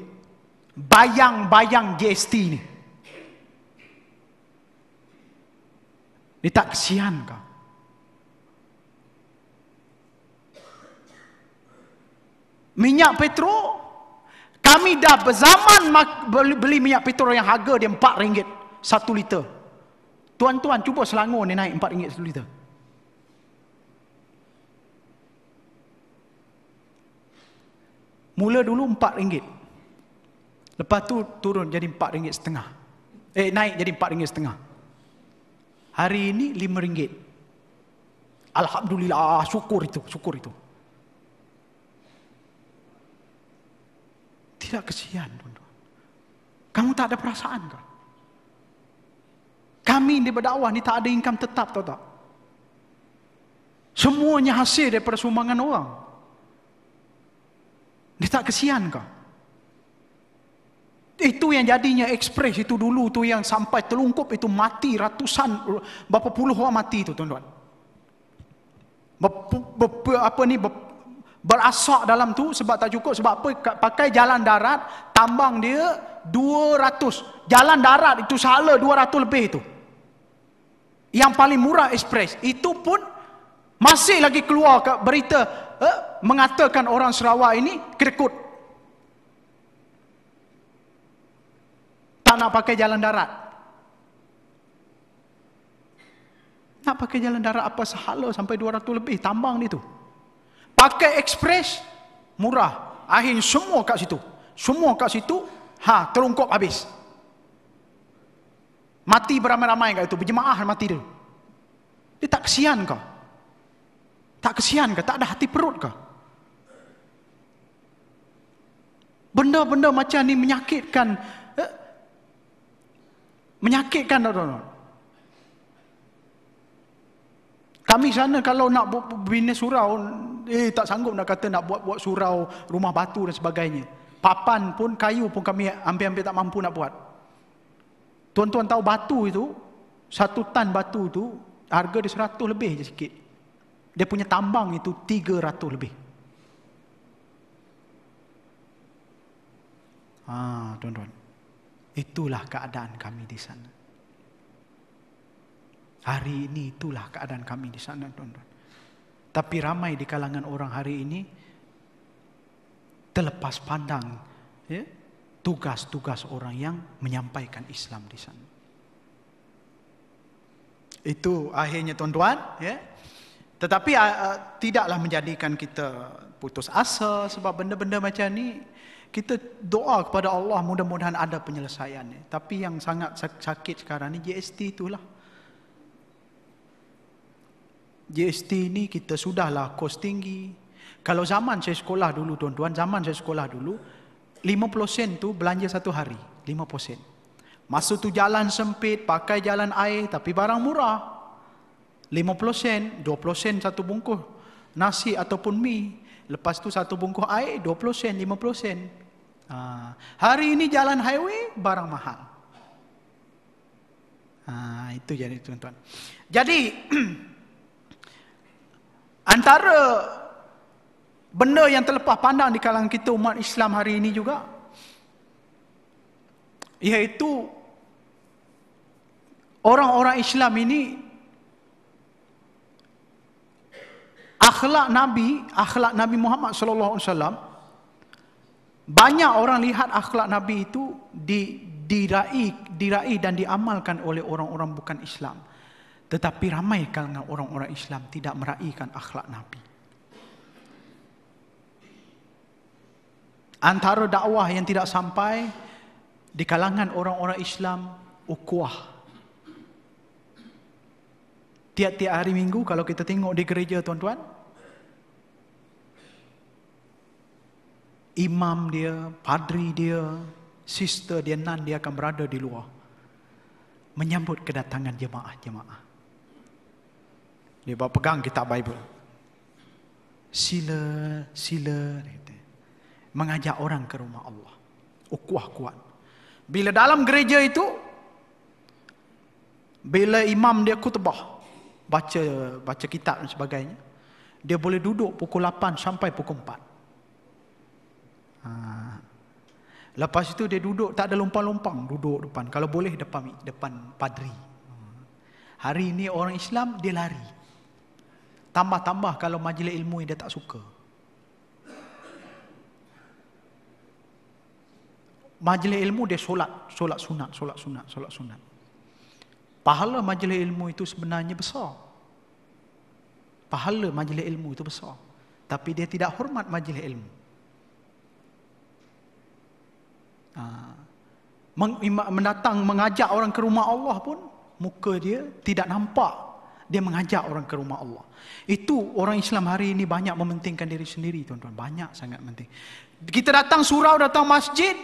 Bayang-bayang GST ni. Dia tak kesian kau? Minyak petrol, kami dah berzaman beli minyak petrol yang harga dia RM4 1 liter. Tuan-tuan cuba Selangor ni naik RM4 1 liter. Mula dulu RM4. Lepas tu turun jadi RM4.5. Naik jadi RM4.5. Hari ini RM5. Alhamdulillah, syukur itu. Tidak kesian, tuan-tuan. Kamu tak ada perasaan kah? Kami di berdakwah ni tak ada income tetap, tahu tak? Semuanya hasil daripada sumbangan orang. Dia tak kesian kah? Itu yang jadinya Express itu dulu tu yang sampai telungkup itu mati ratusan, berapa puluh orang mati itu, tuan-tuan. Berasak dalam tu sebab tak cukup. Sebab apa? Pakai jalan darat, tambang dia 200. Jalan darat itu sahala 200 lebih itu. Yang paling murah Express. Itu pun masih lagi keluar berita mengatakan orang Sarawak ini kerekut. Tak nak pakai jalan darat. Nak pakai jalan darat apa sahala sampai 200 lebih tambang itu. Pakai ekspres, murah. Akhirnya semua kat situ. Semua kat situ, terungkop habis. Mati beramai-ramai kat itu, berjemaah mati dulu. Dia tak kesian kah? Tak kesian kah? Tak ada hati perut kah? Benda-benda macam ni menyakitkan. Menyakitkan, tuan-tuan. Kami sana kalau nak bina surau, tak sanggup nak kata nak buat surau, rumah batu dan sebagainya. Papan pun, kayu pun kami hampir-hampir tak mampu nak buat. Tuan-tuan tahu batu itu, 1 tan batu itu, harga dia 100 lebih je sikit. Dia punya tambang itu 300 lebih. Tuan-tuan. Itulah keadaan kami di sana. Hari ini itulah keadaan kami di sana, tuan-tuan. Tapi ramai di kalangan orang hari ini terlepas pandang tugas-tugas orang yang menyampaikan Islam di sana. Itu akhirnya, tuan-tuan. Tetapi tidaklah menjadikan kita putus asa sebab benda-benda macam ni. Kita doa kepada Allah, mudah-mudahan ada penyelesaiannya. Tapi yang sangat sakit sekarang ni GST itulah. GST ni kita sudahlah kos tinggi. Kalau zaman saya sekolah dulu, tuan-tuan, zaman saya sekolah dulu, 50 sen tu belanja 1 hari, 50 sen. Masa tu jalan sempit, pakai jalan air, tapi barang murah. 50 sen, 20 sen satu bungkus nasi ataupun mi. Lepas tu satu bungkus air, 20 sen, 50 sen. Hari ini jalan highway, barang mahal. Itu jadi, tuan-tuan. Jadi, antara benda yang terlepas pandang di kalangan kita umat Islam hari ini juga, iaitu orang-orang Islam ini akhlak Nabi Muhammad sallallahu alaihi wasallam. Banyak orang lihat akhlak Nabi itu diraih dan diamalkan oleh orang-orang bukan Islam. Tetapi ramai kalangan orang-orang Islam tidak meraihkan akhlak Nabi. Antara dakwah yang tidak sampai di kalangan orang-orang Islam, ukhuwah. Tiap-tiap hari Minggu kalau kita tengok di gereja, tuan-tuan, imam dia, padri dia, sister dia, nan dia akan berada di luar menyambut kedatangan jemaah-jemaah. Dia bawa pegang kitab Bible. Sila, mengajak orang ke rumah Allah. Ukhuwah kuat. Bila dalam gereja itu, bila imam dia khutbah, baca kitab dan sebagainya, dia boleh duduk pukul 8 sampai pukul 4. Lepas itu dia duduk, tak ada lompang-lompang, duduk depan. Kalau boleh depan padri. Hari ini orang Islam dia lari. Tambah-tambah kalau majlis ilmu dia tak suka. Majlis ilmu dia solat sunat. Pahala majlis ilmu itu sebenarnya besar. Pahala majlis ilmu itu besar. Tapi dia tidak hormat majlis ilmu. Mendatang mengajak orang ke rumah Allah pun, muka dia tidak nampak dia mengajak orang ke rumah Allah. Itu orang Islam hari ini banyak mementingkan diri sendiri, tuan-tuan. Banyak sangat penting. Kita datang surau, datang masjid,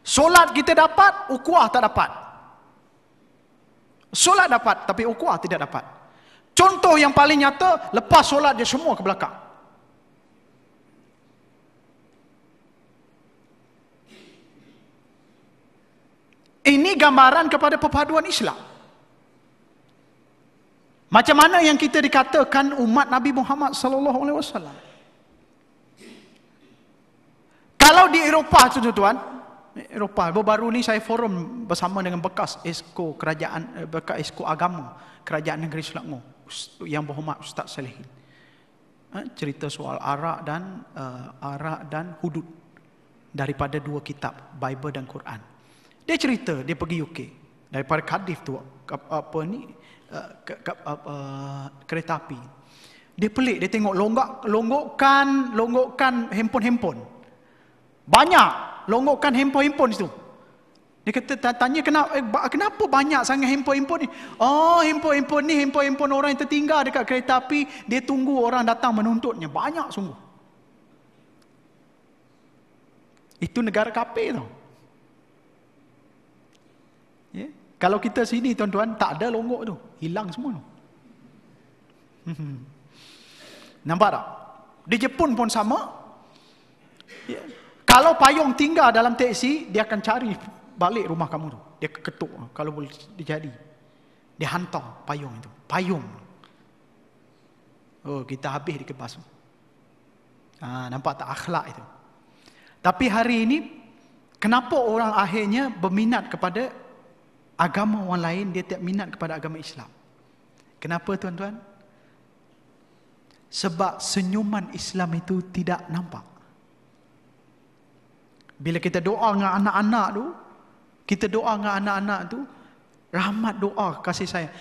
solat kita dapat, ukhuwah tak dapat. Solat dapat, tapi ukhuwah tidak dapat. Contoh yang paling nyata, lepas solat dia semua ke belakang. Ini gambaran kepada perpaduan Islam. Macam mana yang kita dikatakan umat Nabi Muhammad sallallahu alaihi wasallam. Kalau di Eropah, tuan-tuan, Eropah baru-baru ni saya forum bersama dengan bekas esko kerajaan, bekas esko agama kerajaan negeri Selangor, yang berhormat Ustaz Salihin. Cerita soal arak dan hudud daripada 2 kitab, Bible dan Quran. Dia cerita dia pergi UK daripada Cardiff tu, kereta api. Dia pelik, dia tengok longgokkan handphone. Banyak longgokkan handphone situ. Dia kata, tanya kenapa banyak sangat handphone ni? Oh, handphone ni handphone orang yang tertinggal dekat kereta api, dia tunggu orang datang menuntutnya. Banyak sungguh. Itu negara kafir tau. Ya? Kalau kita sini tuan-tuan, tak ada longgok tu, hilang semua tu. Nampak tak? Di Jepun pun sama. Ya. Kalau payung tinggal dalam teksi, dia akan cari balik rumah kamu tu. Dia ketuk kalau boleh dijadi. Dia hantar payung itu. Payung. Oh, kita habis dikepas. Nampak tak akhlak itu? Tapi hari ini, kenapa orang akhirnya berminat kepada agama orang lain, dia tak minat kepada agama Islam? Kenapa tuan-tuan? Sebab senyuman Islam itu tidak nampak. Bila kita doa dengan anak-anak tu, rahmat doa, kasih sayang.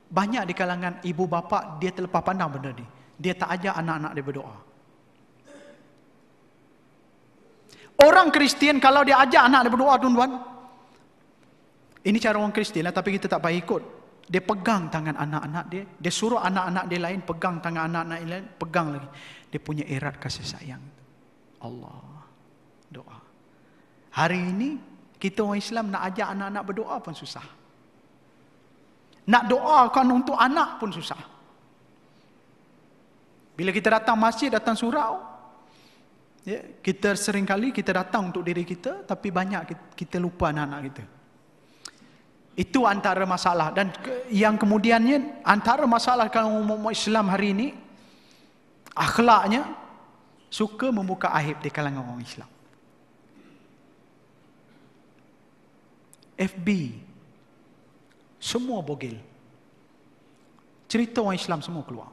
Banyak di kalangan ibu bapa, dia terlepas pandang benda ni. Dia tak ajak anak-anak dia berdoa. Orang Kristian kalau dia ajak anak dia berdoa, tuan-tuan, ini cara orang Kristian lah, tapi kita tak payah ikut. Dia pegang tangan anak-anak dia, dia suruh anak-anak dia lain pegang tangan anak-anak dia lain, pegang lagi. Dia punya erat kasih sayang. Allah, doa. Hari ini kita orang Islam nak ajak anak-anak berdoa pun susah. Nak doakan untuk anak pun susah. Bila kita datang masjid, datang surau, ya, kita seringkali kita datang untuk diri kita, tapi banyak kita lupa anak-anak kita. Itu antara masalah. Dan yang kemudiannya, antara masalah kalau umat Islam hari ini, akhlaknya suka membuka aib di kalangan orang Islam. FB semua bogel. Cerita orang Islam semua keluar.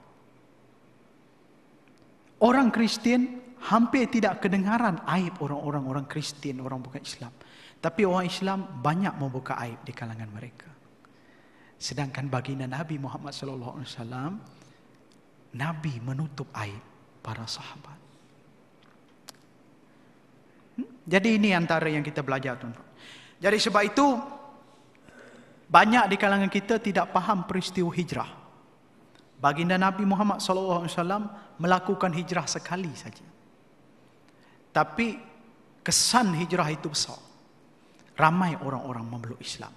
Orang Kristian hampir tidak kedengaran aib orang Kristian, orang bukan Islam. Tapi orang Islam banyak membuka aib di kalangan mereka. Sedangkan baginda Nabi Muhammad SAW, Nabi menutup aib para sahabat. Jadi ini antara yang kita belajar, tuan-tuan. Jadi sebab itu, banyak di kalangan kita tidak faham peristiwa hijrah. Baginda Nabi Muhammad SAW melakukan hijrah sekali saja. Tapi kesan hijrah itu besar. Ramai orang-orang memeluk Islam.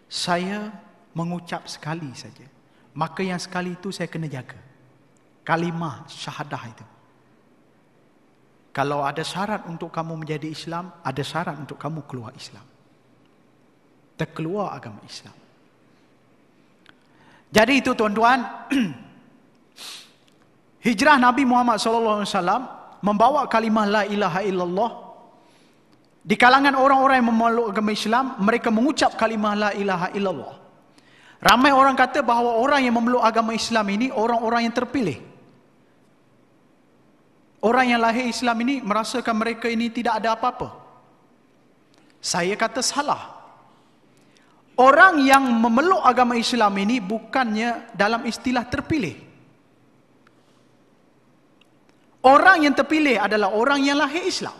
Saya mengucap sekali saja. Maka yang sekali itu saya kena jaga. Kalimah syahadah itu. Kalau ada syarat untuk kamu menjadi Islam, ada syarat untuk kamu keluar Islam. Terkeluar agama Islam. Jadi itu tuan-tuan, hijrah Nabi Muhammad SAW membawa kalimah la ilaha illallah. Di kalangan orang-orang yang memeluk agama Islam, mereka mengucap kalimah la ilaha illallah. Ramai orang kata bahawa orang yang memeluk agama Islam ini orang-orang yang terpilih. Orang yang lahir Islam ini merasakan mereka ini tidak ada apa-apa. Saya kata salah. Orang yang memeluk agama Islam ini bukannya dalam istilah terpilih. Orang yang terpilih adalah orang yang lahir Islam.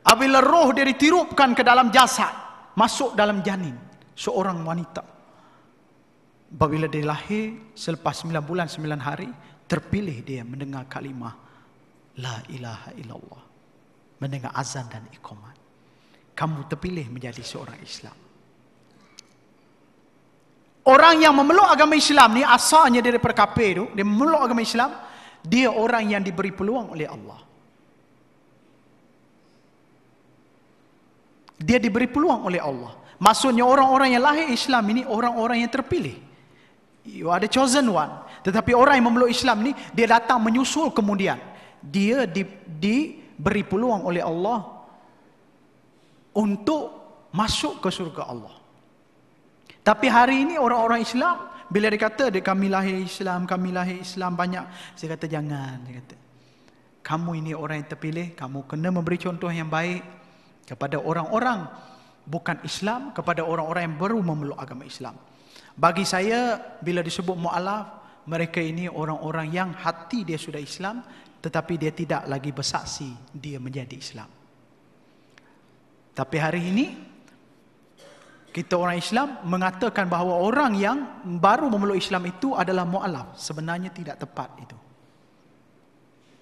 Apabila roh dia ditirupkan ke dalam jasad, masuk dalam janin seorang wanita. Apabila dia lahir, selepas 9 bulan 9 hari, terpilih dia mendengar kalimah la ilaha illallah, mendengar azan dan iqamat. Kamu terpilih menjadi seorang Islam. Orang yang memeluk agama Islam ni asalnya dia daripada kafir tu, dia memeluk agama Islam, dia orang yang diberi peluang oleh Allah. Dia diberi peluang oleh Allah. Maksudnya orang-orang yang lahir Islam ini orang-orang yang terpilih. You are the chosen one. Tetapi orang yang memeluk Islam ni, dia datang menyusul kemudian. Dia diberi peluang oleh Allah untuk masuk ke surga Allah. Tapi hari ini orang-orang Islam, bila dia kata kami lahir Islam banyak, saya kata jangan. Saya kata, kamu ini orang yang terpilih, kamu kena memberi contoh yang baik kepada orang-orang bukan Islam, kepada orang-orang yang baru memeluk agama Islam. Bagi saya, bila disebut mu'alaf, mereka ini orang-orang yang hati dia sudah Islam, tetapi dia tidak lagi bersaksi dia menjadi Islam. Tapi hari ini kita orang Islam mengatakan bahawa orang yang baru memeluk Islam itu adalah mu'alaf. Sebenarnya tidak tepat itu.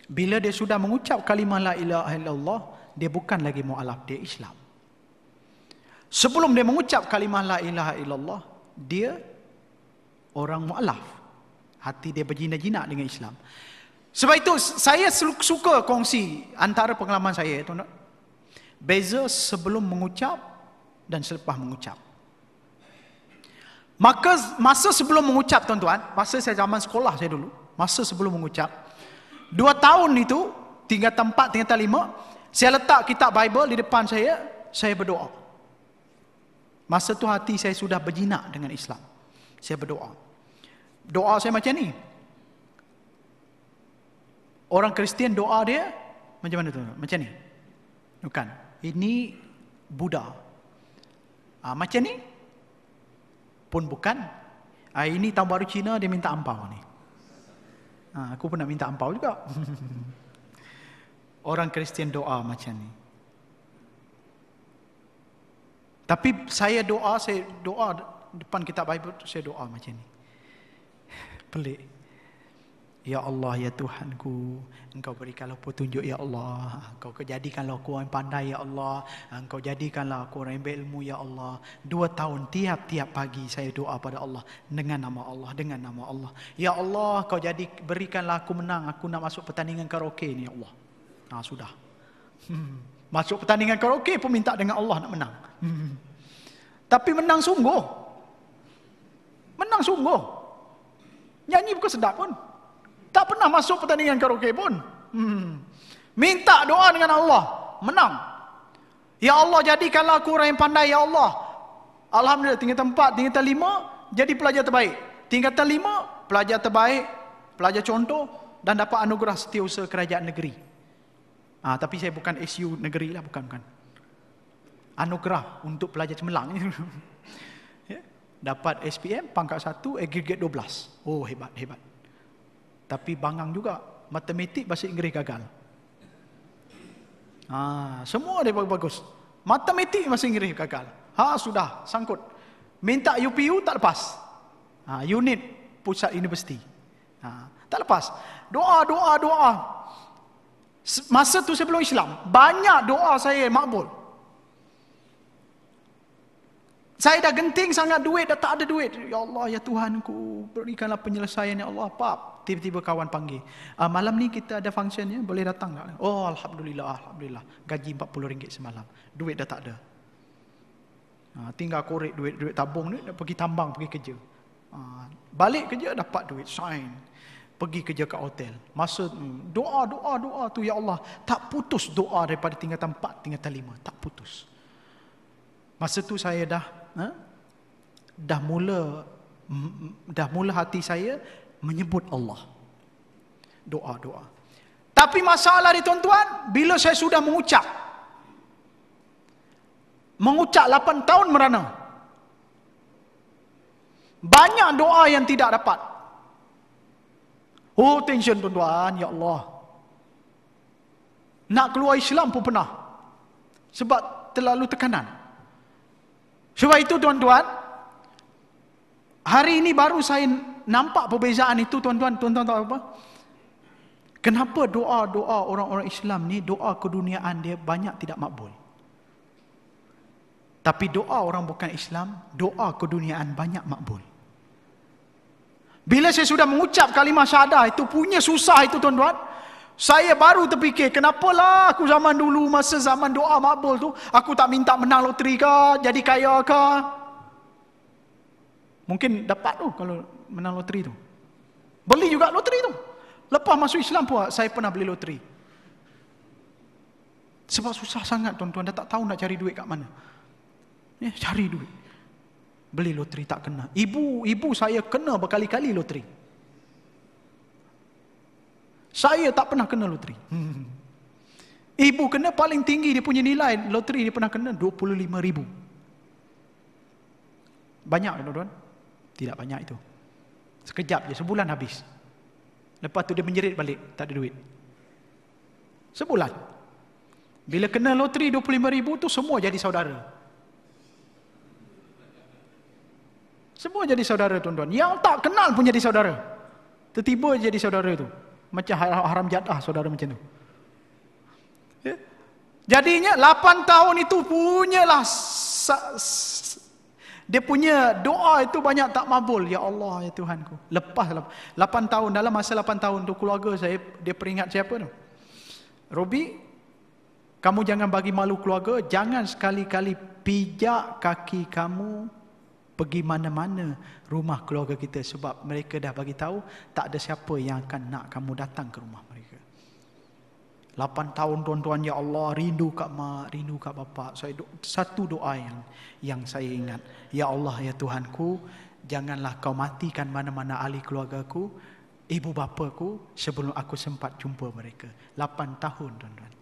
Bila dia sudah mengucap kalimah la ilaha illallah, dia bukan lagi mu'alaf, dia Islam. Sebelum dia mengucap kalimah la ilaha illallah, dia orang mu'alaf. Hati dia berjinak-jinak dengan Islam. Sebab itu saya suka kongsi antara pengalaman saya, tuan-tuan. Beza sebelum mengucap dan selepas mengucap. Maka masa sebelum mengucap, tuan-tuan, masa saya zaman sekolah saya dulu, masa sebelum mengucap, 2 tahun itu, tingkatan 4, tingkatan 5, saya letak kitab Bible di depan saya berdoa. Masa tu hati saya sudah berjinak dengan Islam. Saya berdoa. Doa saya macam ni. Orang Kristian doa dia macam mana tu? Macam ni? Bukan. Ini Buddha. Macam ni? Pun bukan. Ini tahun baru Cina, dia minta ampau ni. Aku pun nak minta ampau juga. Orang Kristian doa macam ni. Tapi saya doa depan kitab Bible, saya doa macam ni. Pelik. Ya Allah, ya Tuhanku, Engkau berikanlah petunjuk, ya Allah. Engkau jadikanlah aku orang pandai, ya Allah. Engkau jadikanlah aku orang yang berilmu, ya Allah. 2 tahun tiap-tiap pagi saya doa pada Allah dengan nama Allah, dengan nama Allah. Ya Allah, Kau berikanlah aku menang. Aku nak masuk pertandingan karaoke ni, ya Allah. Sudah. Masuk pertandingan karaoke pun minta dengan Allah nak menang. Tapi menang sungguh. Menang sungguh. Nyanyi bukan sedap pun. Tak pernah masuk pertandingan karaoke pun. Minta doa dengan Allah, menang. Ya Allah, jadikanlah aku orang yang pandai, ya Allah. Alhamdulillah, tingkatan 4, tingkatan 5 jadi pelajar terbaik. Tingkatan 5 pelajar terbaik, pelajar contoh, dan dapat anugerah setiausaha kerajaan negeri. Tapi saya bukan SU negeri lah, bukan. Anugerah untuk pelajar cemerlang. Ya. Dapat SPM pangkat 1, aggregate 12. Oh, hebat. Tapi bangang juga, matematik bahasa Inggeris gagal. Semua dia bagus. Matematik bahasa Inggeris gagal. Sudah sangkut. Minta UPU tak lepas. Unit pusat universiti. Tak lepas. Doa. Masa tu saya belum Islam. Banyak doa saya makbul. Saya dah genting sangat duit, dah tak ada duit. Ya Allah, ya Tuhanku, berikanlah penyelesaian, ya Allah. Tiba-tiba kawan panggil. Malam ni kita ada function, ya, boleh datang tak? Oh, Alhamdulillah. Gaji RM40 semalam. Duit dah tak ada. Tinggal korek duit tabung ni, pergi tambang, pergi kerja. Balik kerja dapat duit, sign. Pergi kerja kat hotel. Masa doa tu, ya Allah. Tak putus doa daripada tingkatan 4, tingkatan 5. Tak putus. Masa tu saya dah mula hati saya menyebut Allah. Doa. Tapi masalah ni, tuan-tuan, bila saya sudah mengucap 8 tahun merana, banyak doa yang tidak dapat. Oh, tension, tuan-tuan, ya Allah. Nak keluar Islam pun pernah. Sebab terlalu tekanan. Sebab itu, tuan-tuan, hari ini baru saya nampak perbezaan itu, tuan-tuan. Tuan-tuan tahu apa? Kenapa doa-doa orang-orang Islam ni, doa keduniaan dia banyak tidak makbul. Tapi doa orang bukan Islam, doa keduniaan banyak makbul. Bila saya sudah mengucap kalimah syahadah itu, punya susah itu, tuan-tuan, saya baru terfikir, kenapalah aku zaman dulu, masa zaman doa makbul tu, aku tak minta menang loteri ke, jadi kaya ke. Mungkin dapat tu kalau menang loteri tu. Beli juga loteri tu. Lepas masuk Islam pun saya pernah beli loteri. Sebab susah sangat, tuan-tuan, dah tak tahu nak cari duit kat mana. Cari duit. Beli loteri tak kena. Ibu saya kena berkali-kali loteri. Saya tak pernah kena loteri. Ibu kena paling tinggi dia punya nilai loteri, dia pernah kena 25,000. Banyak, tuan-tuan? Tidak banyak itu. Sekejap je, sebulan habis. Lepas tu dia menjerit balik, tak ada duit. Sebulan. Bila kena loteri 25,000 tu semua jadi saudara. Semua jadi saudara tuan-tuan. Yang tak kenal pun jadi saudara. Tiba-tiba jadi saudara tu. Macam haram jadah saudara macam tu. Ya? Jadinya 8 tahun itu punyalah dia punya doa itu banyak tak mabul. Ya Allah, ya Tuhanku. Lepas 8 tahun, dalam masa 8 tahun tu keluarga saya, dia peringat siapa tu? Robi, kamu jangan bagi malu keluarga, jangan sekali-kali pijak kaki kamu pergi mana-mana rumah keluarga kita, sebab mereka dah bagi tahu tak ada siapa yang akan nak kamu datang ke rumah mereka. 8 tahun tuan-tuan, ya Allah, rindu kat mak, rindu kat bapak. Satu doa yang saya ingat, ya Allah, ya Tuhanku, janganlah kau matikan mana-mana ahli keluargaku, ibu bapaku, sebelum aku sempat jumpa mereka. 8 tahun tuan-tuan.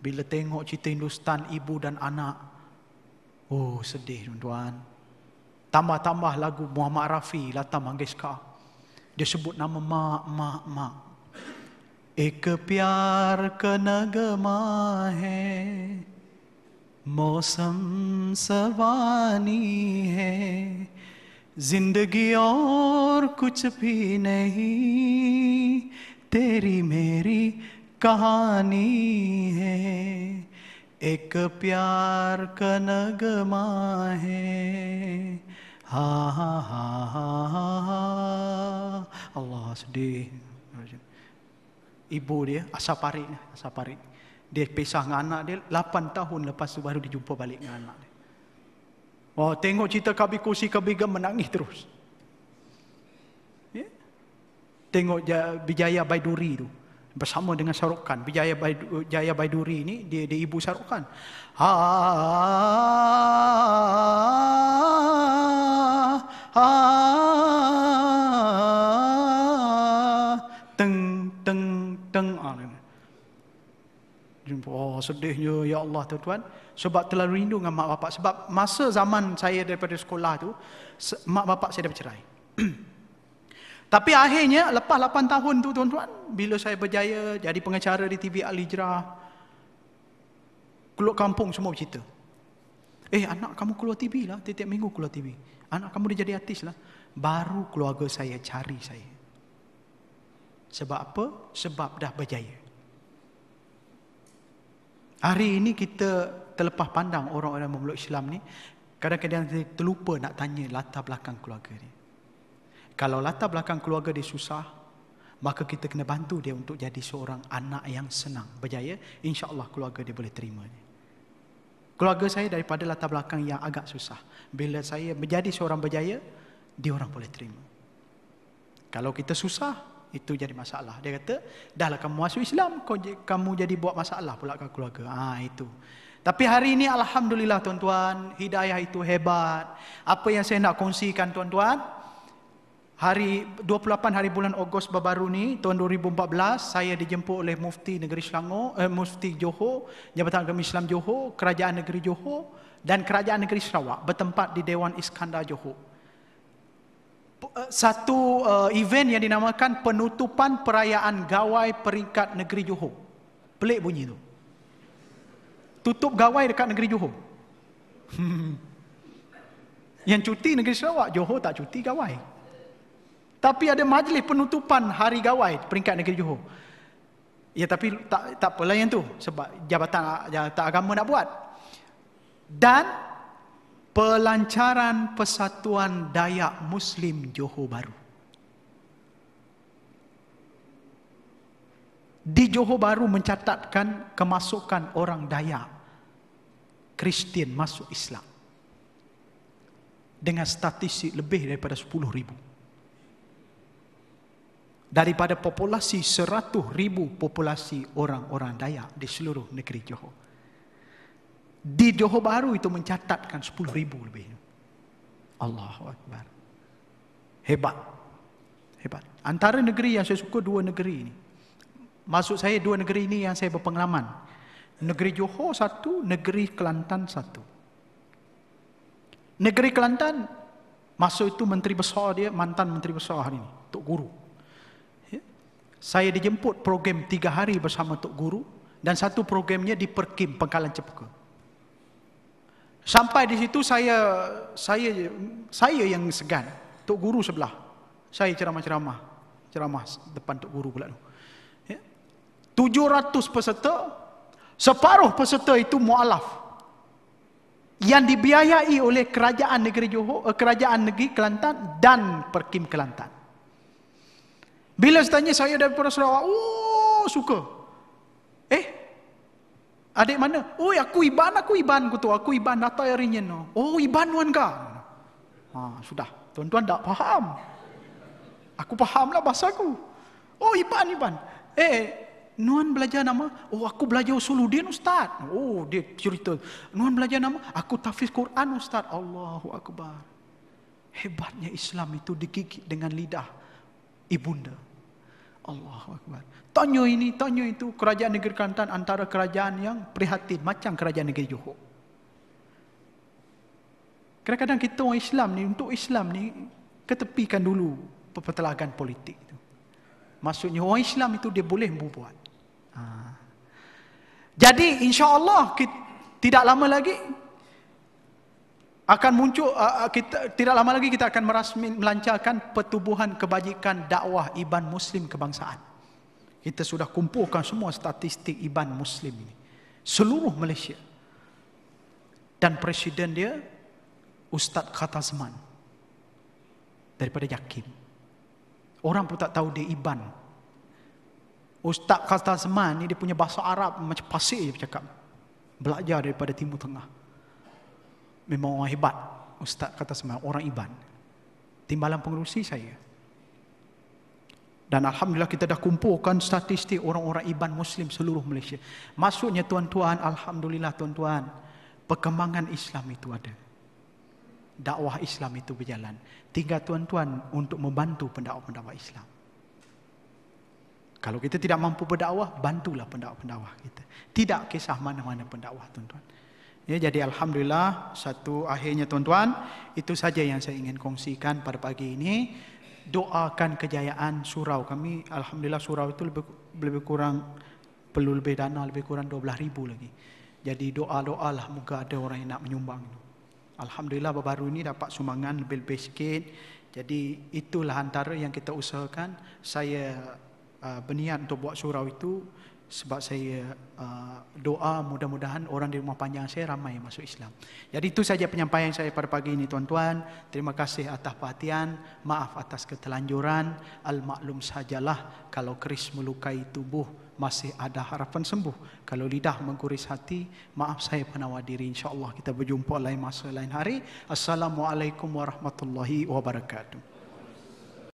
Bila tengok cerita Hindustan, ibu dan anak, oh sedih tuan-tuan. Tambah-tambah lagu Muhammad Rafi, Lata Mangeshkar, dia sebut nama mak. एक प्यार का नगमा है, मौसम सवानी है, जिंदगी और कुछ भी नहीं, तेरी मेरी कहानी है, एक प्यार का नगमा है, ha ha ha ha ha. Allah, sedih. Ibu dia, Asapari, dia pisah dengan anak dia 8 tahun lepas tu baru dia jumpa balik dengan anak dia. Oh, tengok cerita Kabi Kursi Kabigam menangis terus. Ya? Tengok Bijaya Baiduri tu bersama dengan Shahrukh Khan. Bijaya Baiduri ni dia ibu Shahrukh Khan. Oh, sedihnya, ya Allah tuan-tuan, sebab terlalu rindu dengan mak bapak. Sebab masa zaman saya daripada sekolah tu, mak bapak saya dah bercerai. Tapi akhirnya lepas 8 tahun tu tuan-tuan, bila saya berjaya jadi pengacara di TV Al-Hijrah, keluar kampung semua bercerita, anak kamu keluar TV lah, tiap minggu keluar TV, anak kamu dia jadi artis lah. Baru keluarga saya cari saya. Sebab apa? Sebab dah berjaya. Hari ini kita terlepas pandang orang-orang memeluk Islam ni, kadang-kadang terlupa nak tanya latar belakang keluarga dia. Kalau latar belakang keluarga dia susah, maka kita kena bantu dia untuk jadi seorang anak yang senang, berjaya. InsyaAllah keluarga dia boleh terima dia. Keluarga saya daripada latar belakang yang agak susah, bila saya menjadi seorang berjaya, dia orang boleh terima. Kalau kita susah, itu jadi masalah. Dia kata, dahlah kamu masuk Islam, kamu jadi buat masalah pula ke keluarga. Itu. Tapi hari ini alhamdulillah tuan-tuan, hidayah itu hebat. Apa yang saya nak kongsikan tuan-tuan, hari 28 hari bulan Ogos baru ni tahun 2014, saya dijemput oleh Mufti Negeri Selangor, Mufti Johor, Jabatan Agama Islam Johor, Kerajaan Negeri Johor dan Kerajaan Negeri Sarawak, bertempat di Dewan Iskandar Johor. Satu event yang dinamakan penutupan perayaan gawai peringkat negeri Johor. Pelik bunyi tu. Tutup gawai dekat negeri Johor. Yang cuti negeri Sarawak, Johor tak cuti gawai. Tapi ada majlis penutupan hari gawai peringkat negeri Johor. Ya, tapi tak apalah yang tu, sebab jabatan agama nak buat. Dan pelancaran Persatuan Dayak Muslim Johor Bahru. Di Johor Bahru mencatatkan kemasukan orang Dayak Kristian masuk Islam dengan statistik lebih daripada 10,000. Daripada populasi 100,000 populasi orang-orang Dayak di seluruh negeri Johor. Di Johor Bahru itu mencatatkan 10,000 lebih. Allahu Akbar. Hebat. Hebat. Antara negeri yang saya suka, dua negeri ini. Maksud saya dua negeri ini yang saya berpengalaman. Negeri Johor satu, negeri Kelantan satu. Negeri Kelantan Masa itu menteri besar dia, mantan menteri besar hari ini, Tok Guru. Ya. Saya dijemput program 3 hari bersama Tok Guru, dan satu programnya di Perkim Pangkalan Cepaka. Sampai di situ saya yang segan. Tok Guru sebelah. Saya ceramah depan Tok Guru pula tu. Ya. 700 peserta, separuh peserta itu mualaf yang dibiayai oleh kerajaan negeri Johor, kerajaan negeri Kelantan dan Perkim Kelantan. Bila tanya saya daripada Sarawak, oh suka. Adik mana? Oh aku Iban kutu. Aku Iban datang harinya no. Oh Iban wan ka. Sudah. Tuan-tuan tak faham. Aku fahamlah bahasaku. Oh Iban. Nuan belajar nama? Oh aku belajar Usuluddin Ustaz. Oh dia cerita. Nuan belajar nama? Aku tahfiz Quran Ustaz. Allahu Akbar. Hebatnya Islam itu digigit dengan lidah ibunda. Allahu Akbar. Tanya ini, tanya itu. Kerajaan negeri Kelantan antara kerajaan yang prihatin macam kerajaan negeri Johor. Kadang-kadang kita orang Islam ni, untuk Islam ni, ketepikan dulu perpetelagan politik itu. Maksudnya orang Islam itu dia boleh membuat. Jadi insya-Allah tidak lama lagi akan muncul tidak lama lagi kita akan melancarkan pertubuhan kebajikan dakwah Iban Muslim kebangsaan. Kita sudah kumpulkan semua statistik Iban Muslim ini seluruh Malaysia. Dan presiden dia Ustaz Khatazman daripada Jakim. Orang pun tak tahu dia Iban. Ustaz Khatazman ni dia punya bahasa Arab macam pasir dia bercakap. Belajar daripada Timur Tengah. Memang orang hebat. Ustaz Khatazman, orang Iban. Timbalan pengerusi saya. Dan alhamdulillah kita dah kumpulkan statistik orang-orang Iban Muslim seluruh Malaysia. Maksudnya tuan-tuan, alhamdulillah tuan-tuan, perkembangan Islam itu ada. Dakwah Islam itu berjalan. Tinggal tuan-tuan untuk membantu pendakwa-pendakwa Islam. Kalau kita tidak mampu berdakwah, bantulah pendakwa-pendakwa kita. Tidak kisah mana-mana pendakwah tuan-tuan. Ya, jadi alhamdulillah satu akhirnya tuan-tuan, itu saja yang saya ingin kongsikan pada pagi ini. Doakan kejayaan surau kami. Alhamdulillah surau itu lebih kurang perlu lebih dana lebih kurang 12,000 lagi. Jadi doa-doalah moga ada orang yang nak menyumbang. Alhamdulillah baru-baru ini dapat sumbangan lebih-lebih sikit. Jadi itulah antara yang kita usahakan. Saya berniat untuk buat surau itu sebab saya doa mudah-mudahan orang di rumah panjang saya ramai yang masuk Islam. Jadi itu saja penyampaian saya pada pagi ini tuan-tuan. Terima kasih atas perhatian, maaf atas ketelanjuran. Al-maklum sajalah kalau keris melukai tubuh masih ada harapan sembuh. Kalau lidah mengguris hati, maaf saya penawar diri. InsyaAllah kita berjumpa lain masa lain hari. Assalamualaikum warahmatullahi wabarakatuh.